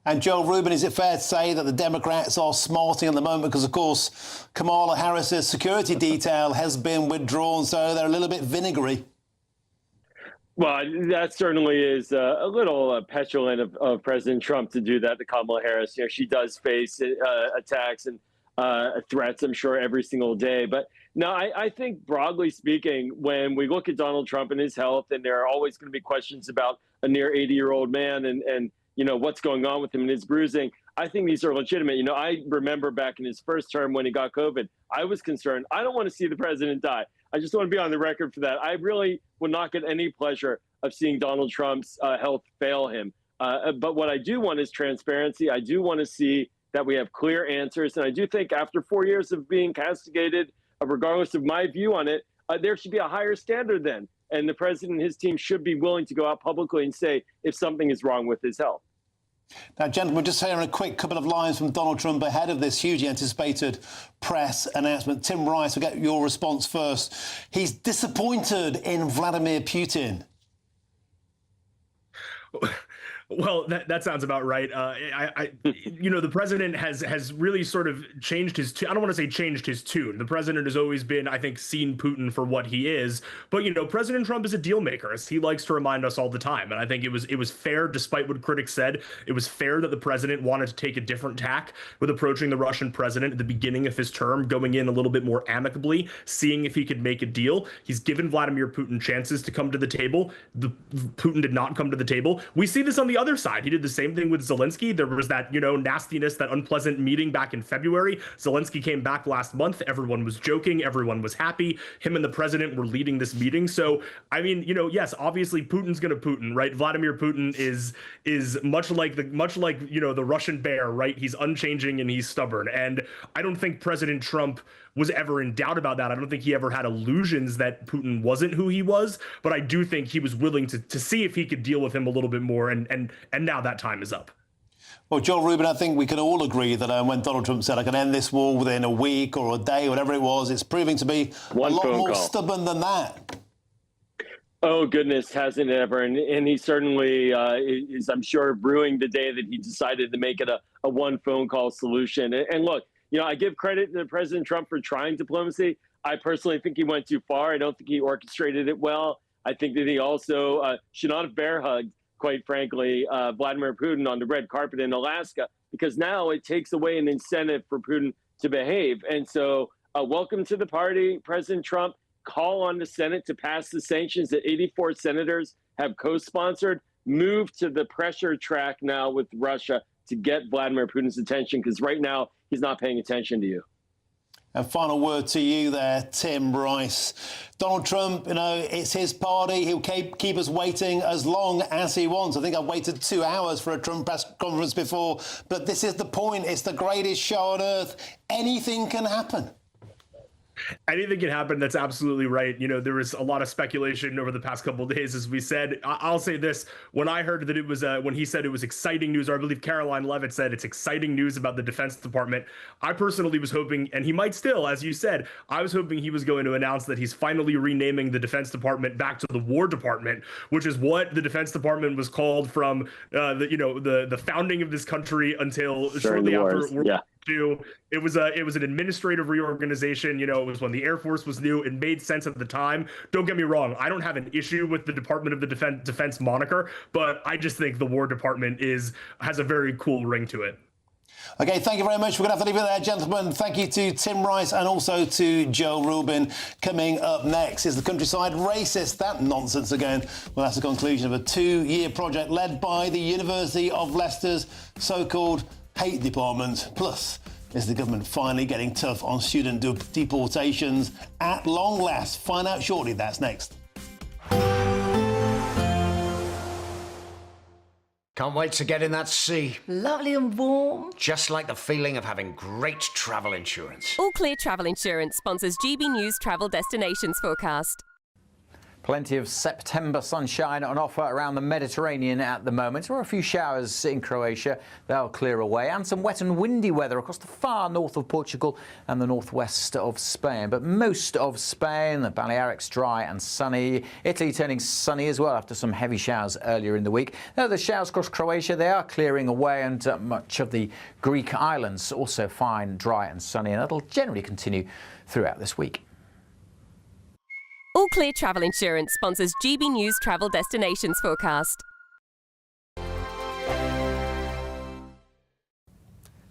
And Joel Rubin, is it fair to say that the Democrats are smarting at the moment because, of course, Kamala Harris's security detail has been withdrawn, so they're a little bit vinegary? Well, that certainly is a little petulant of President Trump to do that to Kamala Harris. She does face attacks and threats, I'm sure, every single day. But no, I think broadly speaking, when we look at Donald Trump and his health, and there are always going to be questions about a near 80-year-old man and what's going on with him and his bruising, I think these are legitimate. I remember back in his first term when he got COVID, I was concerned. I don't want to see the president die. I just want to be on the record for that. I really would not get any pleasure of seeing Donald Trump's health fail him. But what I do want is transparency. I do want to see that we have clear answers. And I do think after 4 years of being castigated, regardless of my view on it, there should be a higher standard then. And the president and his team should be willing to go out publicly and say if something is wrong with his health. Now, gentlemen, just hearing a quick couple of lines from Donald Trump ahead of this hugely anticipated press announcement. Tim Rice, we'll get your response first. He's disappointed in Vladimir Putin. Well, that sounds about right. The president has really sort of changed his. I don't want to say changed his tune. The president has always been, I think, seen Putin for what he is. But President Trump is a deal maker, as he likes to remind us all the time. And I think it was fair, despite what critics said. It was fair that the president wanted to take a different tack with approaching the Russian president at the beginning of his term, going in a little bit more amicably, seeing if he could make a deal. He's given Vladimir Putin chances to come to the table. Putin did not come to the table. We see this on the other side. He did the same thing with Zelensky. There was that, nastiness, that unpleasant meeting back in February. Zelensky came back last month. Everyone was joking. Everyone was happy. Him and the president were leading this meeting. So, I mean, yes, obviously Putin's going to Putin, right? Vladimir Putin is much like the Russian bear, right? He's unchanging and he's stubborn. And I don't think President Trump was ever in doubt about that. I don't think he ever had illusions that Putin wasn't who he was, but I do think he was willing to see if he could deal with him a little bit more, and now that time is up. Well, Joel Rubin, I think we can all agree that when Donald Trump said, I can end this war within a week or a day, whatever it was, it's proving to be a lot more stubborn than that. Oh, goodness, hasn't it ever? And he certainly is, I'm sure, brewing the day that he decided to make it a one phone call solution. And look, I give credit to President Trump for trying diplomacy. I personally think he went too far. I don't think he orchestrated it well. I think that he also should not have bear hugged, quite frankly, Vladimir Putin on the red carpet in Alaska, because now it takes away an incentive for Putin to behave. And so welcome to the party, President Trump. Call on the Senate to pass the sanctions that 84 senators have co-sponsored. Move to the pressure track now with Russia to get Vladimir Putin's attention, because right now he's not paying attention to you. And final word to you there, Tim Rice. Donald Trump, it's his party. He'll keep us waiting as long as he wants. I think I've waited 2 hours for a Trump press conference before, but this is the point. It's the greatest show on earth. Anything can happen. Anything can happen. That's absolutely right. There was a lot of speculation over the past couple of days, as we said. I'll say this. When I heard that it was, when he said it was exciting news, or I believe Caroline Leavitt said it's exciting news about the Defense Department, I personally was hoping, and he might still, as you said, I was hoping he was going to announce that he's finally renaming the Defense Department back to the War Department, which is what the Defense Department was called from the founding of this country until shortly after World War II. It was an administrative reorganization. It was when the Air Force was new. It made sense at the time. Don't get me wrong. I don't have an issue with the Department of the Defense moniker, but I just think the War Department has a very cool ring to it. OK, thank you very much. We're going to have to leave it there, gentlemen. Thank you to Tim Rice and also to Joe Rubin. Coming up next is the countryside racist. That nonsense again. Well, that's the conclusion of a 2-year project led by the University of Leicester's so-called hate department. Plus, is the government finally getting tough on student deportations at long last? Find out shortly. That's next. Can't wait to get in that sea. Lovely and warm. Just like the feeling of having great travel insurance. All Clear Travel Insurance sponsors GB News Travel Destinations Forecast. Plenty of September sunshine on offer around the Mediterranean at the moment. There are a few showers in Croatia. They'll clear away. And some wet and windy weather across the far north of Portugal and the northwest of Spain. But most of Spain, the Balearics dry and sunny. Italy turning sunny as well after some heavy showers earlier in the week. Now the showers across Croatia, they are clearing away, and much of the Greek islands also fine, dry and sunny. And that'll generally continue throughout this week. All Clear Travel Insurance sponsors GB News Travel Destinations Forecast.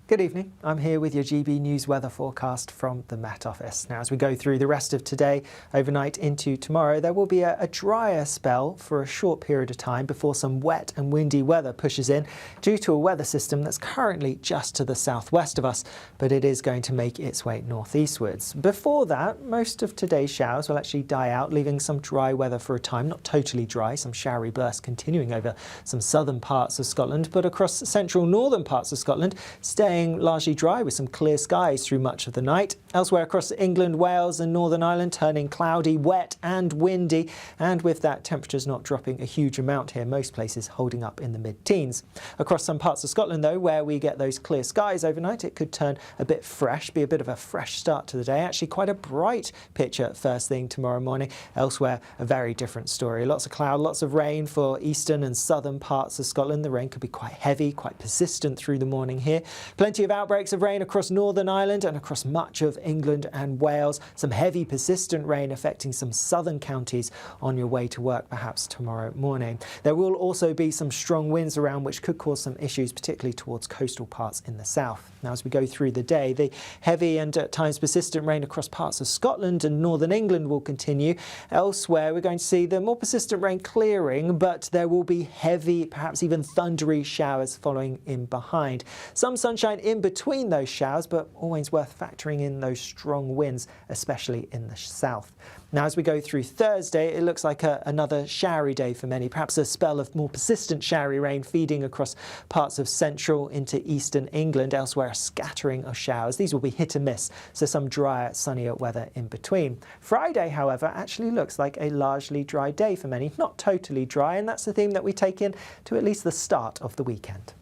Good evening. I'm here with your GB News weather forecast from the Met Office. Now, as we go through the rest of today, overnight into tomorrow, there will be a drier spell for a short period of time before some wet and windy weather pushes in due to a weather system that's currently just to the southwest of us, but it is going to make its way northeastwards. Before that, most of today's showers will actually die out, leaving some dry weather for a time. Not totally dry, some showery bursts continuing over some southern parts of Scotland, but across central northern parts of Scotland, staying largely dry with some clear skies through much of the night. Elsewhere across England, Wales and Northern Ireland turning cloudy, wet and windy, and with that temperatures not dropping a huge amount here, most places holding up in the mid-teens. Across some parts of Scotland though, where we get those clear skies overnight, it could turn a bit fresh, be a bit of a fresh start to the day. Actually quite a bright picture first thing tomorrow morning. Elsewhere, a very different story. Lots of cloud, lots of rain for eastern and southern parts of Scotland. The rain could be quite heavy, quite persistent through the morning here. Plenty of outbreaks of rain across Northern Ireland and across much of England and Wales. Some heavy persistent rain affecting some southern counties on your way to work perhaps tomorrow morning. There will also be some strong winds around which could cause some issues, particularly towards coastal parts in the south. Now as we go through the day, the heavy and at times persistent rain across parts of Scotland and northern England will continue. Elsewhere we're going to see the more persistent rain clearing, but there will be heavy, perhaps even thundery showers following in behind. Some sunshine in between those showers, but always worth factoring in those strong winds, especially in the south. Now as we go through Thursday, it looks like another showery day for many, perhaps a spell of more persistent showery rain feeding across parts of central into eastern England. Elsewhere a scattering of showers. These will be hit and miss, so some drier, sunnier weather in between. Friday, however, actually looks like a largely dry day for many. Not totally dry, and that's the theme that we take in to at least the start of the weekend.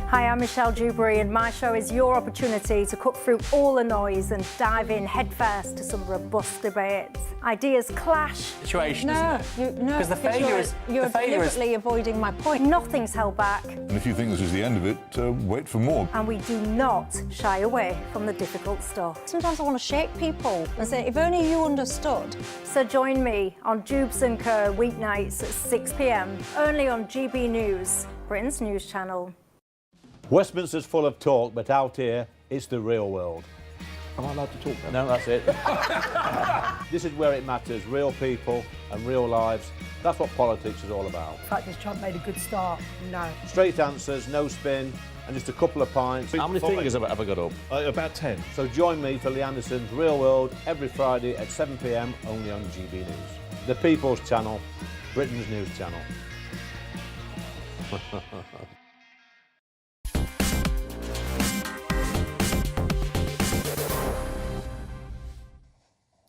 Hi, I'm Michelle Dewberry, and my show is your opportunity to cut through all the noise and dive in headfirst to some robust debates. Ideas clash. Situation, no, isn't it? No, because the failure is you're deliberately avoiding my point. Nothing's held back. And if you think this is the end of it, wait for more. And we do not shy away from the difficult stuff. Sometimes I want to shake people and say, if only you understood. So join me on Dewbs & Co. weeknights at 6 p.m, only on GB News, Britain's news channel. Westminster's full of talk, but out here, it's the real world. Am I allowed to talk now? No, that's it. This is where it matters, real people and real lives. That's what politics is all about. In fact, has Trump made a good start? No. Straight answers, no spin, and just a couple of pints. How many fingers have I got up? About 10. So join me for Lee Anderson's Real World every Friday at 7 p.m, only on GB News. The People's Channel, Britain's news channel.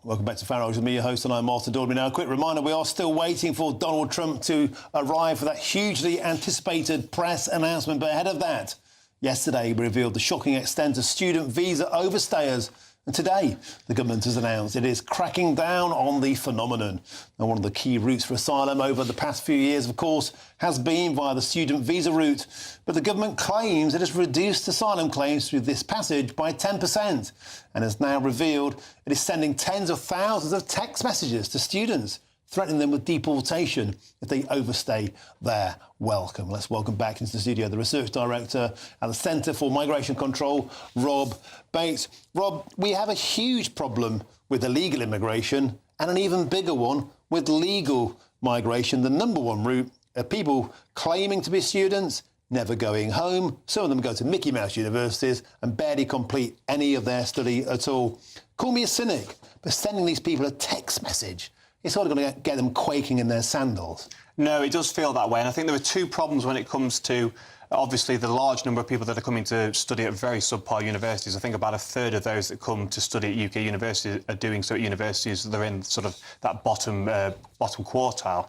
Welcome back to Farrell with me, your host, and I'm Martin Dewberry. Now, a quick reminder, we are still waiting for Donald Trump to arrive for that hugely anticipated press announcement. But ahead of that, yesterday we revealed the shocking extent of student visa overstayers. And today, the government has announced it is cracking down on the phenomenon. Now, one of the key routes for asylum over the past few years, of course, has been via the student visa route. But the government claims it has reduced asylum claims through this passage by 10% and has now revealed it is sending tens of thousands of text messages to students threatening them with deportation if they overstay their welcome. Let's welcome back into the studio the Research Director at the Centre for Migration Control, Rob Bates. Rob, we have a huge problem with illegal immigration and an even bigger one with legal migration. The number one route are people claiming to be students, never going home. Some of them go to Mickey Mouse universities and barely complete any of their study at all. Call me a cynic, but sending these people a text message, it's sort of going to get them quaking in their sandals. No, it does feel that way. And I think there are two problems when it comes to, obviously, the large number of people that are coming to study at very subpar universities. I think about a third of those that come to study at UK universities are doing so at universities that are in sort of that bottom quartile.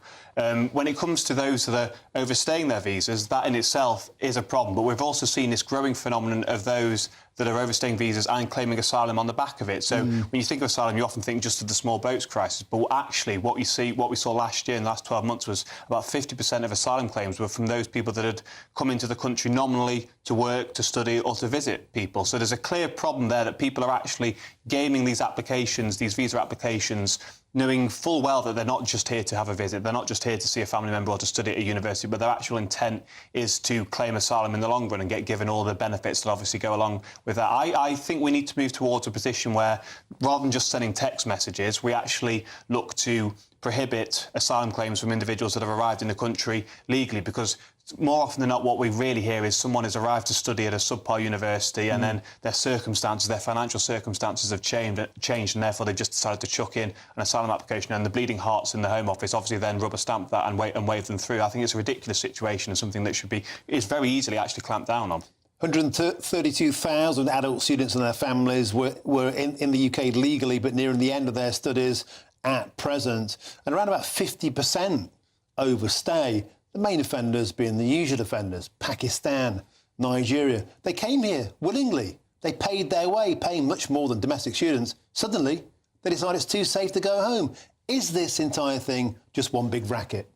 When it comes to those that are overstaying their visas, that in itself is a problem. But we've also seen this growing phenomenon of those that are overstaying visas and claiming asylum on the back of it. So when you think of asylum, you often think just of the small boats crisis. But actually, what we saw last year in the last 12 months was about 50% of asylum claims were from those people that had come into the country nominally to work, to study or to visit people. So there's a clear problem there that people are actually gaming these applications, these visa applications, knowing full well that they're not just here to have a visit, they're not just here to see a family member or to study at a university, but their actual intent is to claim asylum in the long run and get given all the benefits that obviously go along with that. I think we need to move towards a position where, rather than just sending text messages, we actually look to prohibit asylum claims from individuals that have arrived in the country legally, because more often than not, what we really hear is someone has arrived to study at a subpar university and then their circumstances, their financial circumstances have changed and therefore they've just decided to chuck in an asylum application, and the bleeding hearts in the Home Office obviously then rubber stamp that and wave them through. I think it's a ridiculous situation and something that is very easily actually clamped down on. 132,000 adult students and their families were in the UK legally, but nearing the end of their studies at present, and around about 50% overstay. The main offenders being the usual offenders, Pakistan, Nigeria. They came here willingly. They paid their way, paying much more than domestic students. Suddenly, they decide it's too safe to go home. Is this entire thing just one big racket?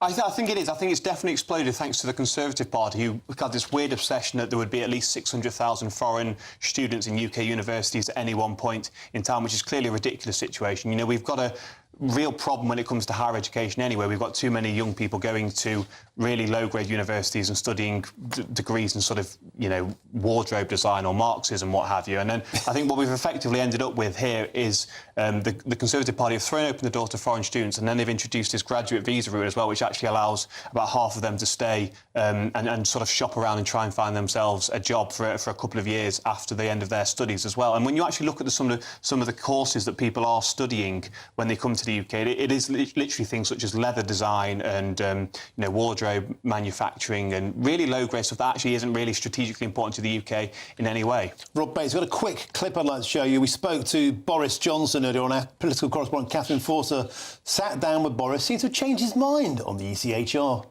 I think it is. I think it's definitely exploded thanks to the Conservative Party, who had this weird obsession that there would be at least 600,000 foreign students in UK universities at any one point in time, which is clearly a ridiculous situation. You know, we've got a real problem when it comes to higher education anyway. We've got too many young people going to really low-grade universities and studying degrees in sort of, you know, wardrobe design or Marxism, what have you. And then I think what we've effectively ended up with here is the Conservative Party have thrown open the door to foreign students, and then they've introduced this graduate visa route as well, which actually allows about half of them to stay and sort of shop around and try and find themselves a job for a couple of years after the end of their studies as well. And when you actually look at some of the courses that people are studying when they come to the UK, it is literally things such as leather design and you know, wardrobe manufacturing and really low-grade stuff that actually isn't really strategically important to the UK in any way. Rob Bates, we've got a quick clip I'd like to show you. We spoke to Boris Johnson earlier on. Our political correspondent Catherine Forster sat down with Boris, seemed to have changed his mind on the ECHR.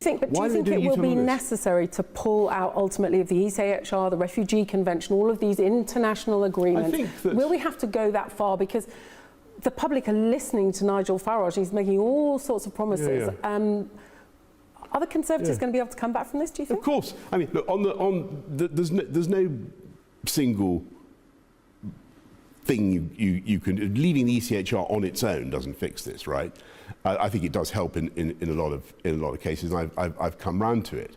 Do you think it will be necessary to pull out ultimately of the ECHR, the Refugee Convention, all of these international agreements? Will we have to go that far? Because the public are listening to Nigel Farage. He's making all sorts of promises. Are the Conservatives going to be able to come back from this, do you think? Of course. I mean, look, there's no single thing you can... Leaving the ECHR on its own doesn't fix this, right? I think it does help in a lot of cases, and I've come round to it.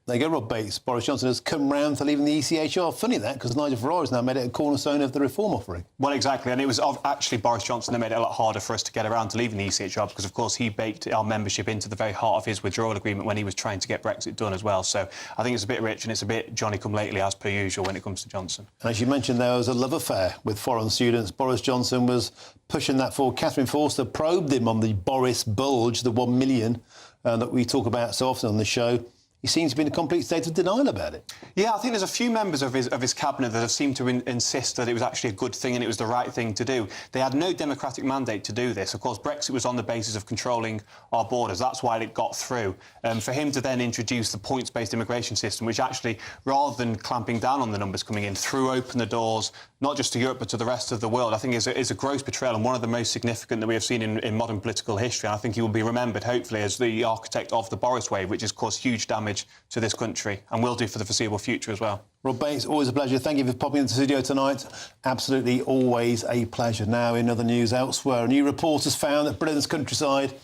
There you go, Rob Bates. Boris Johnson has come round to leaving the ECHR. Funny that, because Nigel Farage has now made it a cornerstone of the reform offering. Well, exactly, and it was actually Boris Johnson that made it a lot harder for us to get around to leaving the ECHR, because, of course, he baked our membership into the very heart of his withdrawal agreement when he was trying to get Brexit done as well. So I think it's a bit rich and it's a bit Johnny-come-lately, as per usual, when it comes to Johnson. And as you mentioned, there was a love affair with foreign students. Boris Johnson was pushing that forward. Catherine Forster probed him on the Boris bulge, the 1 million that we talk about so often on the show. He seems to be in a complete state of denial about it. Yeah, I think there's a few members of his cabinet that have seemed to insist that it was actually a good thing and it was the right thing to do. They had no democratic mandate to do this. Of course, Brexit was on the basis of controlling our borders. That's why it got through. For him to then introduce the points-based immigration system, which actually, rather than clamping down on the numbers coming in, threw open the doors, not just to Europe, but to the rest of the world, I think is a gross betrayal and one of the most significant that we have seen in modern political history. And I think he will be remembered, hopefully, as the architect of the Boris wave, which has caused huge damage damage to this country, and will do for the foreseeable future as well. Rob Bates, always a pleasure. Thank you for popping into the studio tonight. Absolutely always a pleasure. Now, in other news elsewhere, a new report has found that Britain's countryside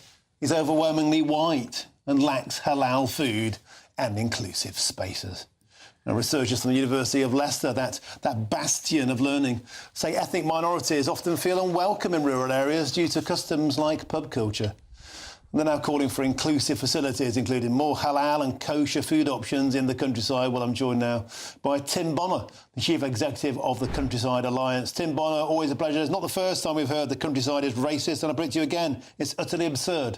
is overwhelmingly white and lacks halal food and inclusive spaces. Now, researchers from the University of Leicester, that bastion of learning, say ethnic minorities often feel unwelcome in rural areas due to customs like pub culture. They're now calling for inclusive facilities, including more halal and kosher food options in the countryside. Well, I'm joined now by Tim Bonner, the Chief Executive of the Countryside Alliance. Tim Bonner, always a pleasure. It's not the first time we've heard the countryside is racist, and I put it to you again, it's utterly absurd.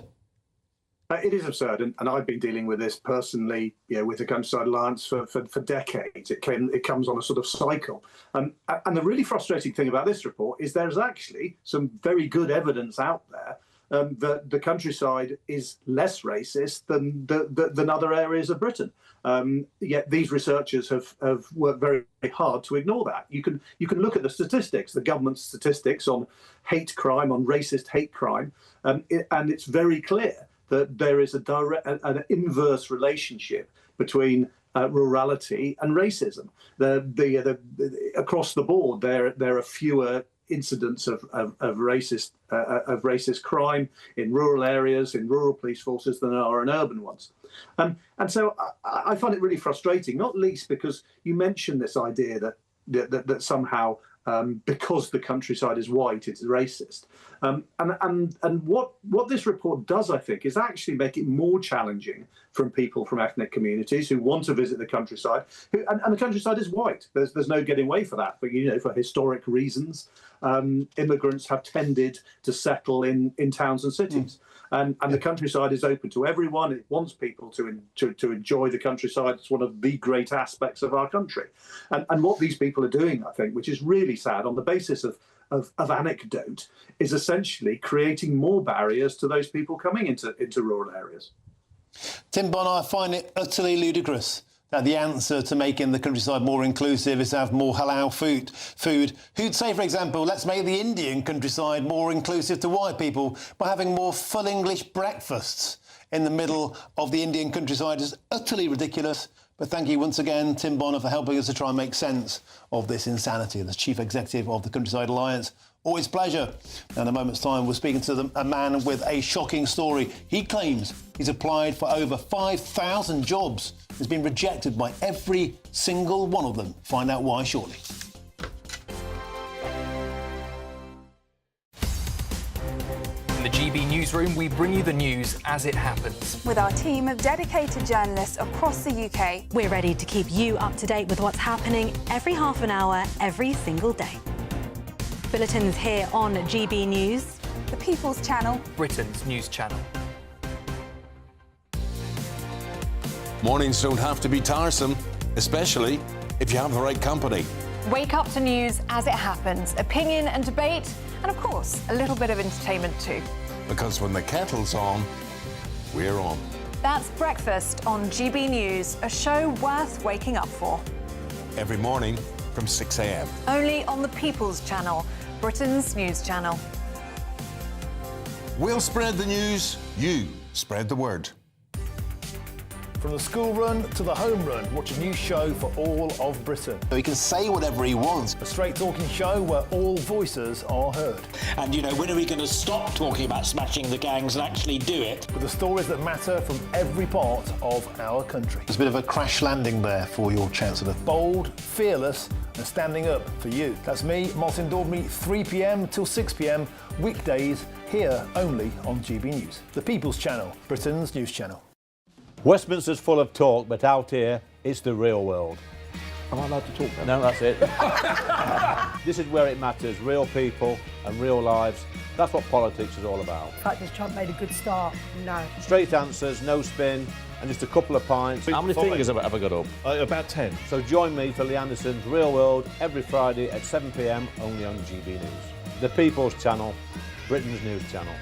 It is absurd, and I've been dealing with this personally, with the Countryside Alliance for decades. It comes on a sort of cycle. And the really frustrating thing about this report is there's actually some very good evidence out there that the countryside is less racist than other areas of Britain. Yet these researchers have worked very hard to ignore that. You can look at the statistics, the government statistics on hate crime, on racist hate crime, and it's very clear that there is an inverse relationship between rurality and racism. Across the board, there are fewer incidents of racist crime in rural areas, in rural police forces, than there are in urban ones. And so I find it really frustrating, not least because you mentioned this idea that somehow because the countryside is white, it's racist. And what this report does, I think, is actually make it more challenging from people from ethnic communities who want to visit the countryside. And the countryside is white. There's no getting away for that. But for historic reasons, immigrants have tended to settle in towns and cities. And the countryside is open to everyone. It wants people to enjoy the countryside. It's one of the great aspects of our country. And what these people are doing, I think, which is really sad, on the basis of anecdote, is essentially creating more barriers to those people coming into rural areas. Tim Bonner, I find it utterly ludicrous that the answer to making the countryside more inclusive is to have more halal food. Who'd say, for example, let's make the Indian countryside more inclusive to white people by having more full English breakfasts in the middle of the Indian countryside is utterly ridiculous. But thank you once again, Tim Bonner, for helping us to try and make sense of this insanity. The Chief Executive of the Countryside Alliance. Always a pleasure. Now, in a moment's time, we're speaking to a man with a shocking story. He claims he's applied for over 5,000 jobs. Has been rejected by every single one of them. Find out why shortly. In the GB newsroom, we bring you the news as it happens. With our team of dedicated journalists across the UK, we're ready to keep you up to date with what's happening every half an hour, every single day. Bulletins here on GB News, the People's Channel, Britain's news channel. Mornings don't have to be tiresome, especially if you have the right company. Wake up to news as it happens, opinion and debate, and of course, a little bit of entertainment too. Because when the kettle's on, we're on. That's Breakfast on GB News, a show worth waking up for. Every morning from 6 a.m. Only on the People's Channel, Britain's news channel. We'll spread the news, you spread the word. From the school run to the home run, watch a new show for all of Britain. He can say whatever he wants. A straight talking show where all voices are heard. And, when are we going to stop talking about smashing the gangs and actually do it? With the stories that matter from every part of our country. There's a bit of a crash landing there for your Chancellor. Bold, fearless and standing up for you. That's me, Martin Dewberry, 3 p.m. till 6 p.m, weekdays, here only on GB News. The People's Channel, Britain's news channel. Westminster's full of talk, but out here, it's the real world. Am I allowed to talk then? No, that's it. This is where it matters, real people and real lives. That's what politics is all about. The fact is Trump made a good start, no. Straight answers, no spin, and just a couple of pints. How many fingers have I got up? About 10. So join me for Lee Anderson's Real World every Friday at 7 p.m, only on GB News. The People's Channel, Britain's news channel.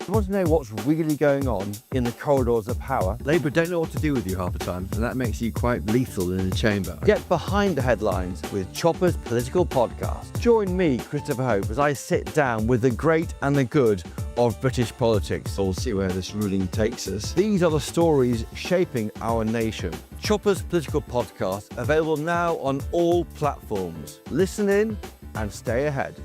You want to know what's really going on in the corridors of power? Labour don't know what to do with you half the time, and that makes you quite lethal in the chamber. Get behind the headlines with Chopper's political podcast. Join me, Christopher Hope, as I sit down with the great and the good of British politics. We'll see where this ruling takes us. These are the stories shaping our nation. Chopper's Political Podcast, available now on all platforms. Listen in and stay ahead.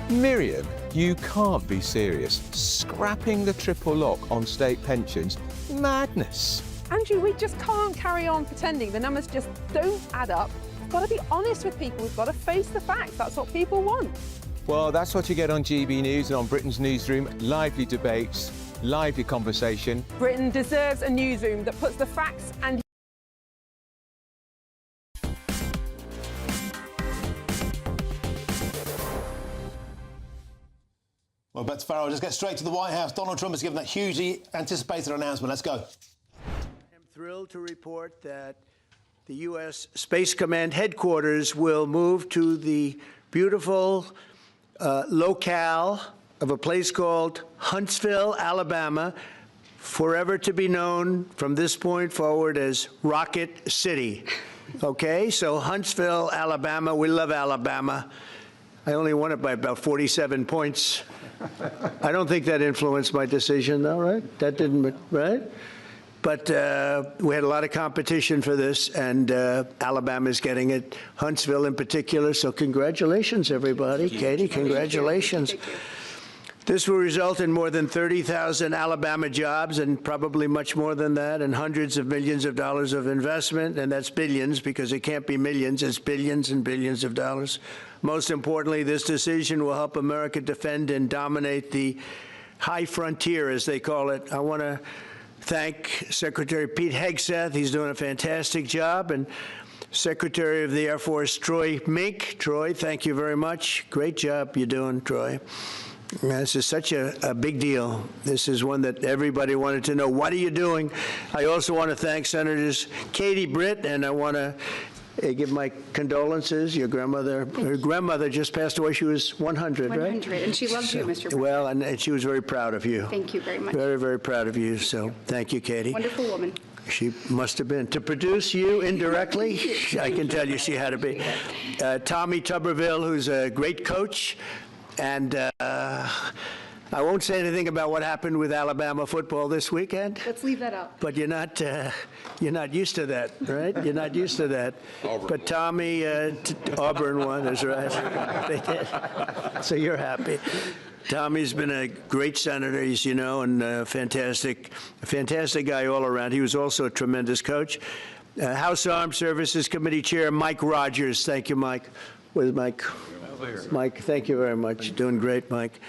Miriam, you can't be serious. Scrapping the triple lock on state pensions? Madness. Andrew, we just can't carry on pretending. The numbers just don't add up. We've got to be honest with people. We've got to face the facts. That's what people want. Well, that's what you get on GB News and on Britain's newsroom. Lively debates, lively conversation. Britain deserves a newsroom that puts the facts and Well, back to Farrell. Just get straight to the White House. Donald Trump has given that hugely anticipated announcement. Let's go. I'm thrilled to report that the U.S. Space Command headquarters will move to the beautiful locale of a place called Huntsville, Alabama, forever to be known from this point forward as Rocket City. Okay, so Huntsville, Alabama. We love Alabama. I only won it by about 47 points. I don't think that influenced my decision, though, right? That didn't, right? But we had a lot of competition for this, and Alabama's getting it, Huntsville in particular. So congratulations, everybody. Katie, congratulations. This will result in more than 30,000 Alabama jobs, and probably much more than that, and hundreds of millions of dollars of investment, and that's billions, because it can't be millions, it's billions and billions of dollars. Most importantly, this decision will help America defend and dominate the high frontier, as they call it. I want to thank Secretary Pete Hegseth. He's doing a fantastic job. And Secretary of the Air Force Troy Mink. Troy, thank you very much. Great job you're doing, Troy. This is such a big deal. This is one that everybody wanted to know. What are you doing? I also want to thank Senators Katie Britt, and I want to give my condolences. Your grandmother, her grandmother just passed away. She was 100, right? 100, and she loves you, Mr. President. Well, and she was very proud of you. Thank you very much. Very, very proud of you. So thank you, Katie. Wonderful woman. She must have been. To produce you indirectly, I can tell you she had to be. Tommy Tuberville, who's a great coach. And I won't say anything about what happened with Alabama football this weekend. Let's leave that out. But you're not used to that, right? You're not used to that. But Tommy, Auburn won, that's right. They did. So you're happy. Tommy's been a great senator, as you know, and a fantastic guy all around. He was also a tremendous coach. House Armed Services Committee Chair Mike Rogers. Thank you, Mike. Where's Mike? Mike, thank you very much. Doing great, Mike.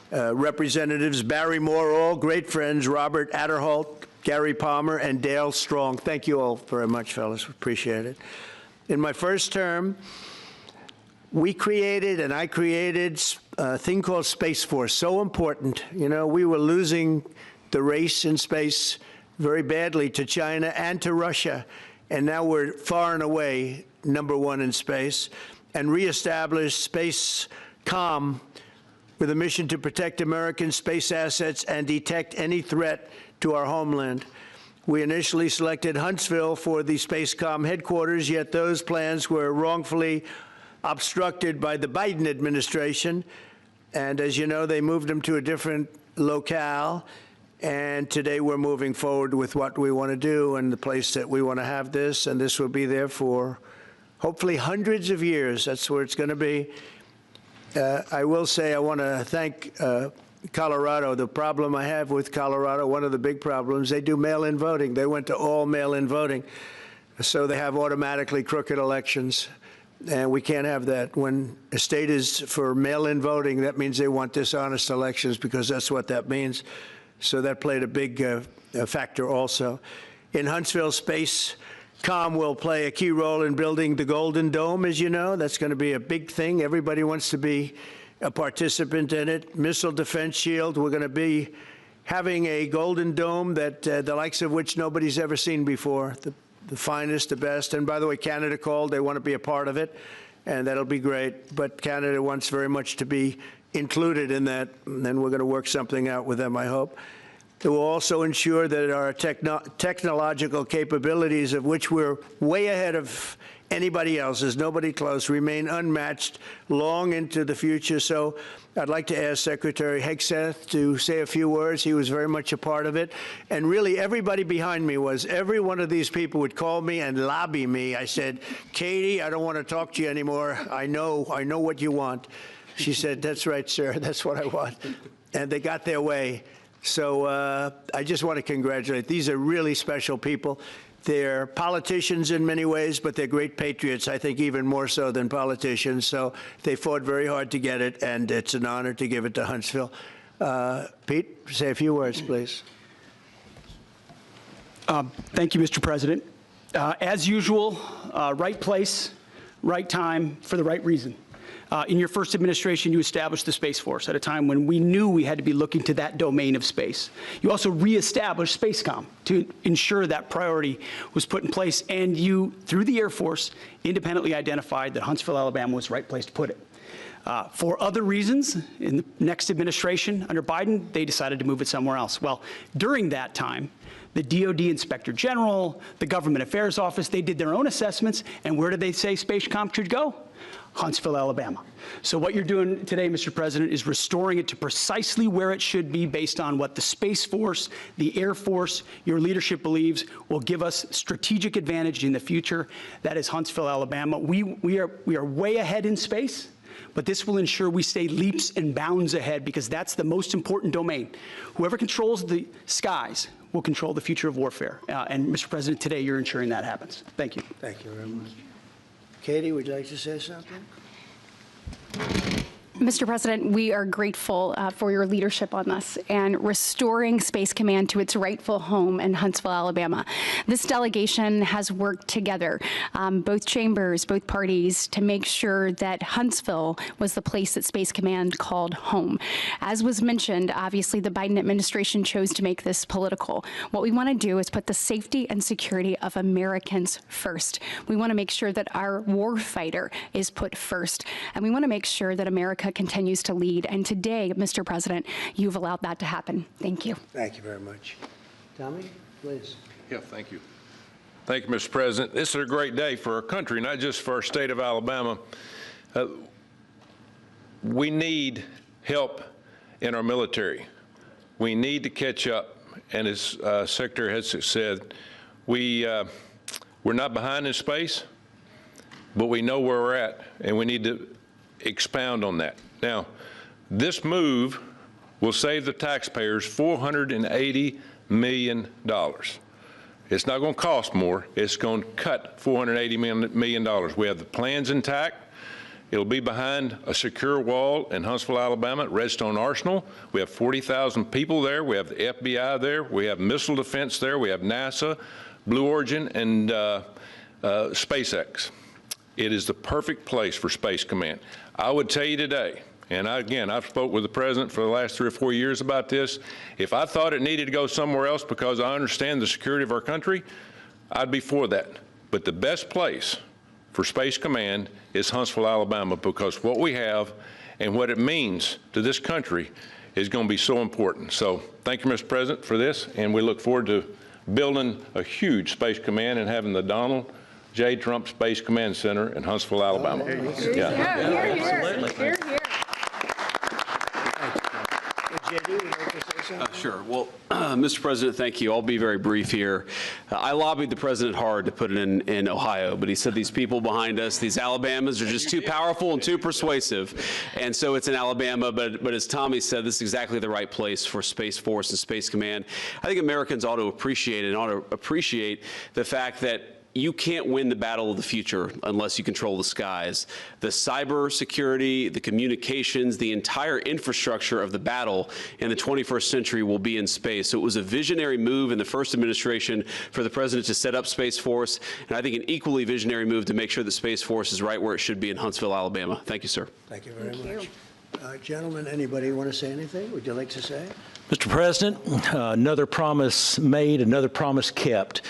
Representatives Barry Moore, all great friends, Robert Adderholt, Gary Palmer, and Dale Strong. Thank you all very much, fellas. Appreciate it. In my first term, I created a thing called Space Force, so important. You know, we were losing the race in space very badly to China and to Russia, and now we're far and away #1 in space, and reestablished Space Com with a mission to protect American space assets and detect any threat to our homeland. We initially selected Huntsville for the Spacecom headquarters, yet those plans were wrongfully obstructed by the Biden administration. And as you know, they moved them to a different locale. And today we're moving forward with what we want to do and the place that we want to have this. And this will be there for hopefully hundreds of years. That's where it's going to be. I will say I want to thank Colorado. The problem I have with Colorado, one of the big problems, they do mail-in voting. They went to all mail-in voting. So they have automatically crooked elections. And we can't have that. When a state is for mail-in voting, that means they want dishonest elections, because that's what that means. So that played a big factor also. In Huntsville, Spacecom will play a key role in building the Golden Dome, as you know. That's going to be a big thing. Everybody wants to be a participant in it. Missile Defense Shield, we're going to be having a Golden Dome that the likes of which nobody's ever seen before. The finest, the best. And by the way, Canada called. They want to be a part of it, and that'll be great. But Canada wants very much to be included in that, and then we're going to work something out with them, I hope. It will also ensure that our technological capabilities, of which we're way ahead of anybody else. There's nobody close. Remain unmatched long into the future. So I'd like to ask Secretary Hegseth to say a few words. He was very much a part of it. And really, everybody behind me was. Every one of these people would call me and lobby me. I said, Katie, I don't want to talk to you anymore. I know what you want. She said, that's right, sir. That's what I want. And they got their way. So I just want to congratulate. These are really special people. They're politicians in many ways, but they're great patriots, I think even more so than politicians. So they fought very hard to get it, and it's an honor to give it to Huntsville. Pete, say a few words, please. Thank you, Mr. President. As usual, right place, right time, for the right reason. In your first administration, you established the Space Force at a time when we knew we had to be looking to that domain of space. You also reestablished SpaceCom to ensure that priority was put in place, and you, through the Air Force, independently identified that Huntsville, Alabama was the right place to put it. For other reasons, in the next administration under Biden, they decided to move it somewhere else. Well, during that time, the DoD Inspector General, the Government Affairs Office, they did their own assessments, and where did they say SpaceCom should go? Huntsville, Alabama. So what you're doing today, Mr. President, is restoring it to precisely where it should be based on what the Space Force, the Air Force, your leadership believes will give us strategic advantage in the future. That is Huntsville, Alabama. We are way ahead in space, but this will ensure we stay leaps and bounds ahead because that's the most important domain. Whoever controls the skies will control the future of warfare. And Mr. President, today you're ensuring that happens. Thank you. Thank you very much. Katie, would you like to say something? Mr. President, we are grateful for your leadership on this and restoring Space Command to its rightful home in Huntsville, Alabama. This delegation has worked together, both chambers, both parties, to make sure that Huntsville was the place that Space Command called home. As was mentioned, obviously the Biden administration chose to make this political. What we want to do is put the safety and security of Americans first. We want to make sure that our warfighter is put first, and we want to make sure that America continues to lead. And today, Mr. President, you've allowed that to happen. Thank you. Thank you very much. Tommy, please. Yeah, thank you. Thank you, Mr. President. This is a great day for our country, not just for our state of Alabama. We need help in our military. We need to catch up. And as Secretary Hegseth said, we're not behind in space, but we know where we're at, and we need to expound on that. Now, this move will save the taxpayers $480 million. It's not going to cost more. It's going to cut $480 million. We have the plans intact. It'll be behind a secure wall in Huntsville, Alabama, at Redstone Arsenal. We have 40,000 people there. We have the FBI there. We have missile defense there. We have NASA, Blue Origin, and SpaceX. It is the perfect place for Space Command. I would tell you today, and again, I've spoke with the President for the last 3 or 4 years about this. If I thought it needed to go somewhere else because I understand the security of our country, I'd be for that. But the best place for Space Command is Huntsville, Alabama, because what we have and what it means to this country is going to be so important. So thank you, Mr. President, for this, and we look forward to building a huge Space Command and having the Donald J. Trump Space Command Center in Huntsville, Alabama. Sure. Well, Mr. President, thank you. I'll be very brief here. I lobbied the president hard to put it in Ohio, but he said these people behind us, these Alabamas, are just too powerful and too persuasive. And so it's in Alabama, but as Tommy said, this is exactly the right place for Space Force and Space Command. I think Americans ought to appreciate it and ought to appreciate the fact that you can't win the battle of the future unless you control the skies. The cyber security, the communications, the entire infrastructure of the battle in the 21st century will be in space. So it was a visionary move in the first administration for the president to set up Space Force, and I think an equally visionary move to make sure that Space Force is right where it should be in Huntsville, Alabama. Thank you, sir. Thank you very much. Gentlemen, anybody want to say anything? Would you like to say? Mr. President, another promise made, another promise kept.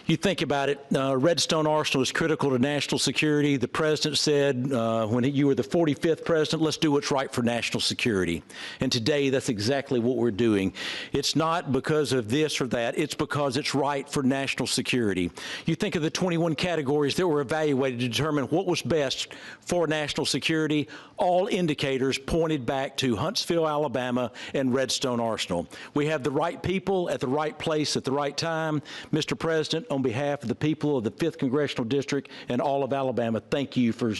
You think about it, Redstone Arsenal is critical to national security. The president said when you were the 45th president, let's do what's right for national security. And today, that's exactly what we're doing. It's not because of this or that. It's because it's right for national security. You think of the 21 categories that were evaluated to determine what was best for national security. All indicators pointed back to Huntsville, Alabama, and Redstone Arsenal. We have the right people at the right place at the right time. Mr. President, on behalf of the people of the 5th Congressional District and all of Alabama, thank you for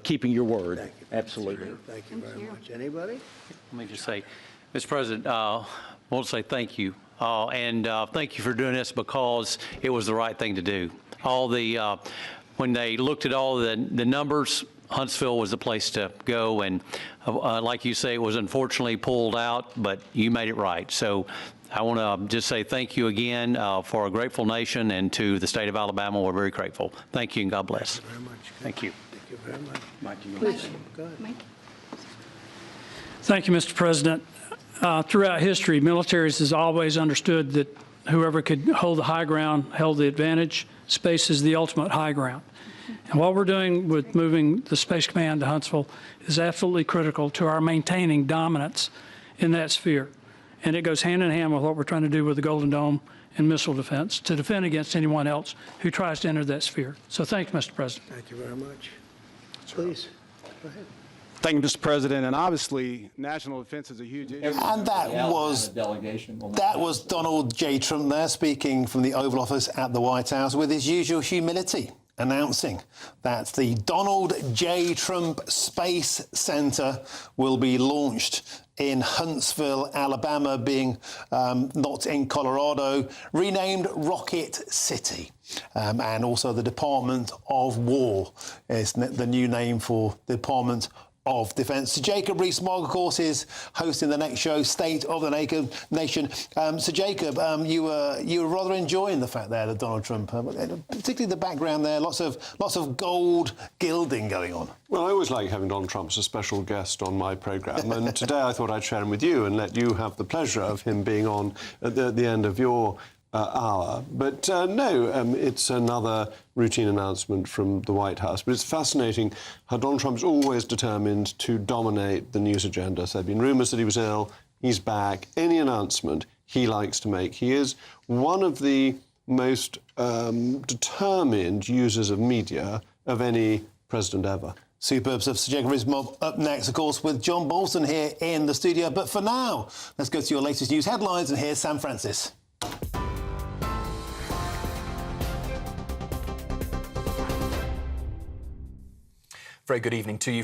keeping your word. Thank you. Absolutely. Thank you very much. Anybody? Let me just say, Mr. President, I want to say thank you. And thank you for doing this because it was the right thing to do. When they looked at all the numbers, Huntsville was the place to go. And like you say, it was unfortunately pulled out, but you made it right. So I want to just say thank you again for a grateful nation, and to the state of Alabama, we're very grateful. Thank you, and God bless. Thank you very much. Thank you. Thank you very much. Mike, do you Please, want to say? go ahead. Mike? Thank you, Mr. President. Throughout history, militaries has always understood that whoever could hold the high ground held the advantage. Space is the ultimate high ground. And what we're doing with moving the Space Command to Huntsville is absolutely critical to our maintaining dominance in that sphere. And it goes hand in hand with what we're trying to do with the Golden Dome and missile defense to defend against anyone else who tries to enter that sphere. So thank you, Mr. President. Thank you very much. Please, go ahead. Thank you, Mr. President. And obviously, national defense is a huge issue. And that was Donald J. Trump there, speaking from the Oval Office at the White House with his usual humility, announcing that the Donald J. Trump Space Center will be launched in Huntsville, Alabama, being not in Colorado, renamed Rocket City. And also the Department of War is the new name for the Department of Defense. Sir Jacob Rees-Mogg, of course, is hosting the next show, State of the Nation. Sir Jacob, you were rather enjoying the fact there that Donald Trump, particularly the background there, lots of gold gilding going on. Well, I always like having Donald Trump as a special guest on my programme, and today I thought I'd share him with you and let you have the pleasure of him being on at the end of your hour. But no, it's another routine announcement from the White House. But it's fascinating how Donald Trump's always determined to dominate the news agenda. So there have been rumours that he was ill. He's back. Any announcement he likes to make. He is one of the most determined users of media of any president ever. Superb stuff. Sir Jacob Rees-Mogg up next, of course, with John Bolton here in the studio. But for now, let's go to your latest news headlines, and here's Sam Francis. Very good evening to you.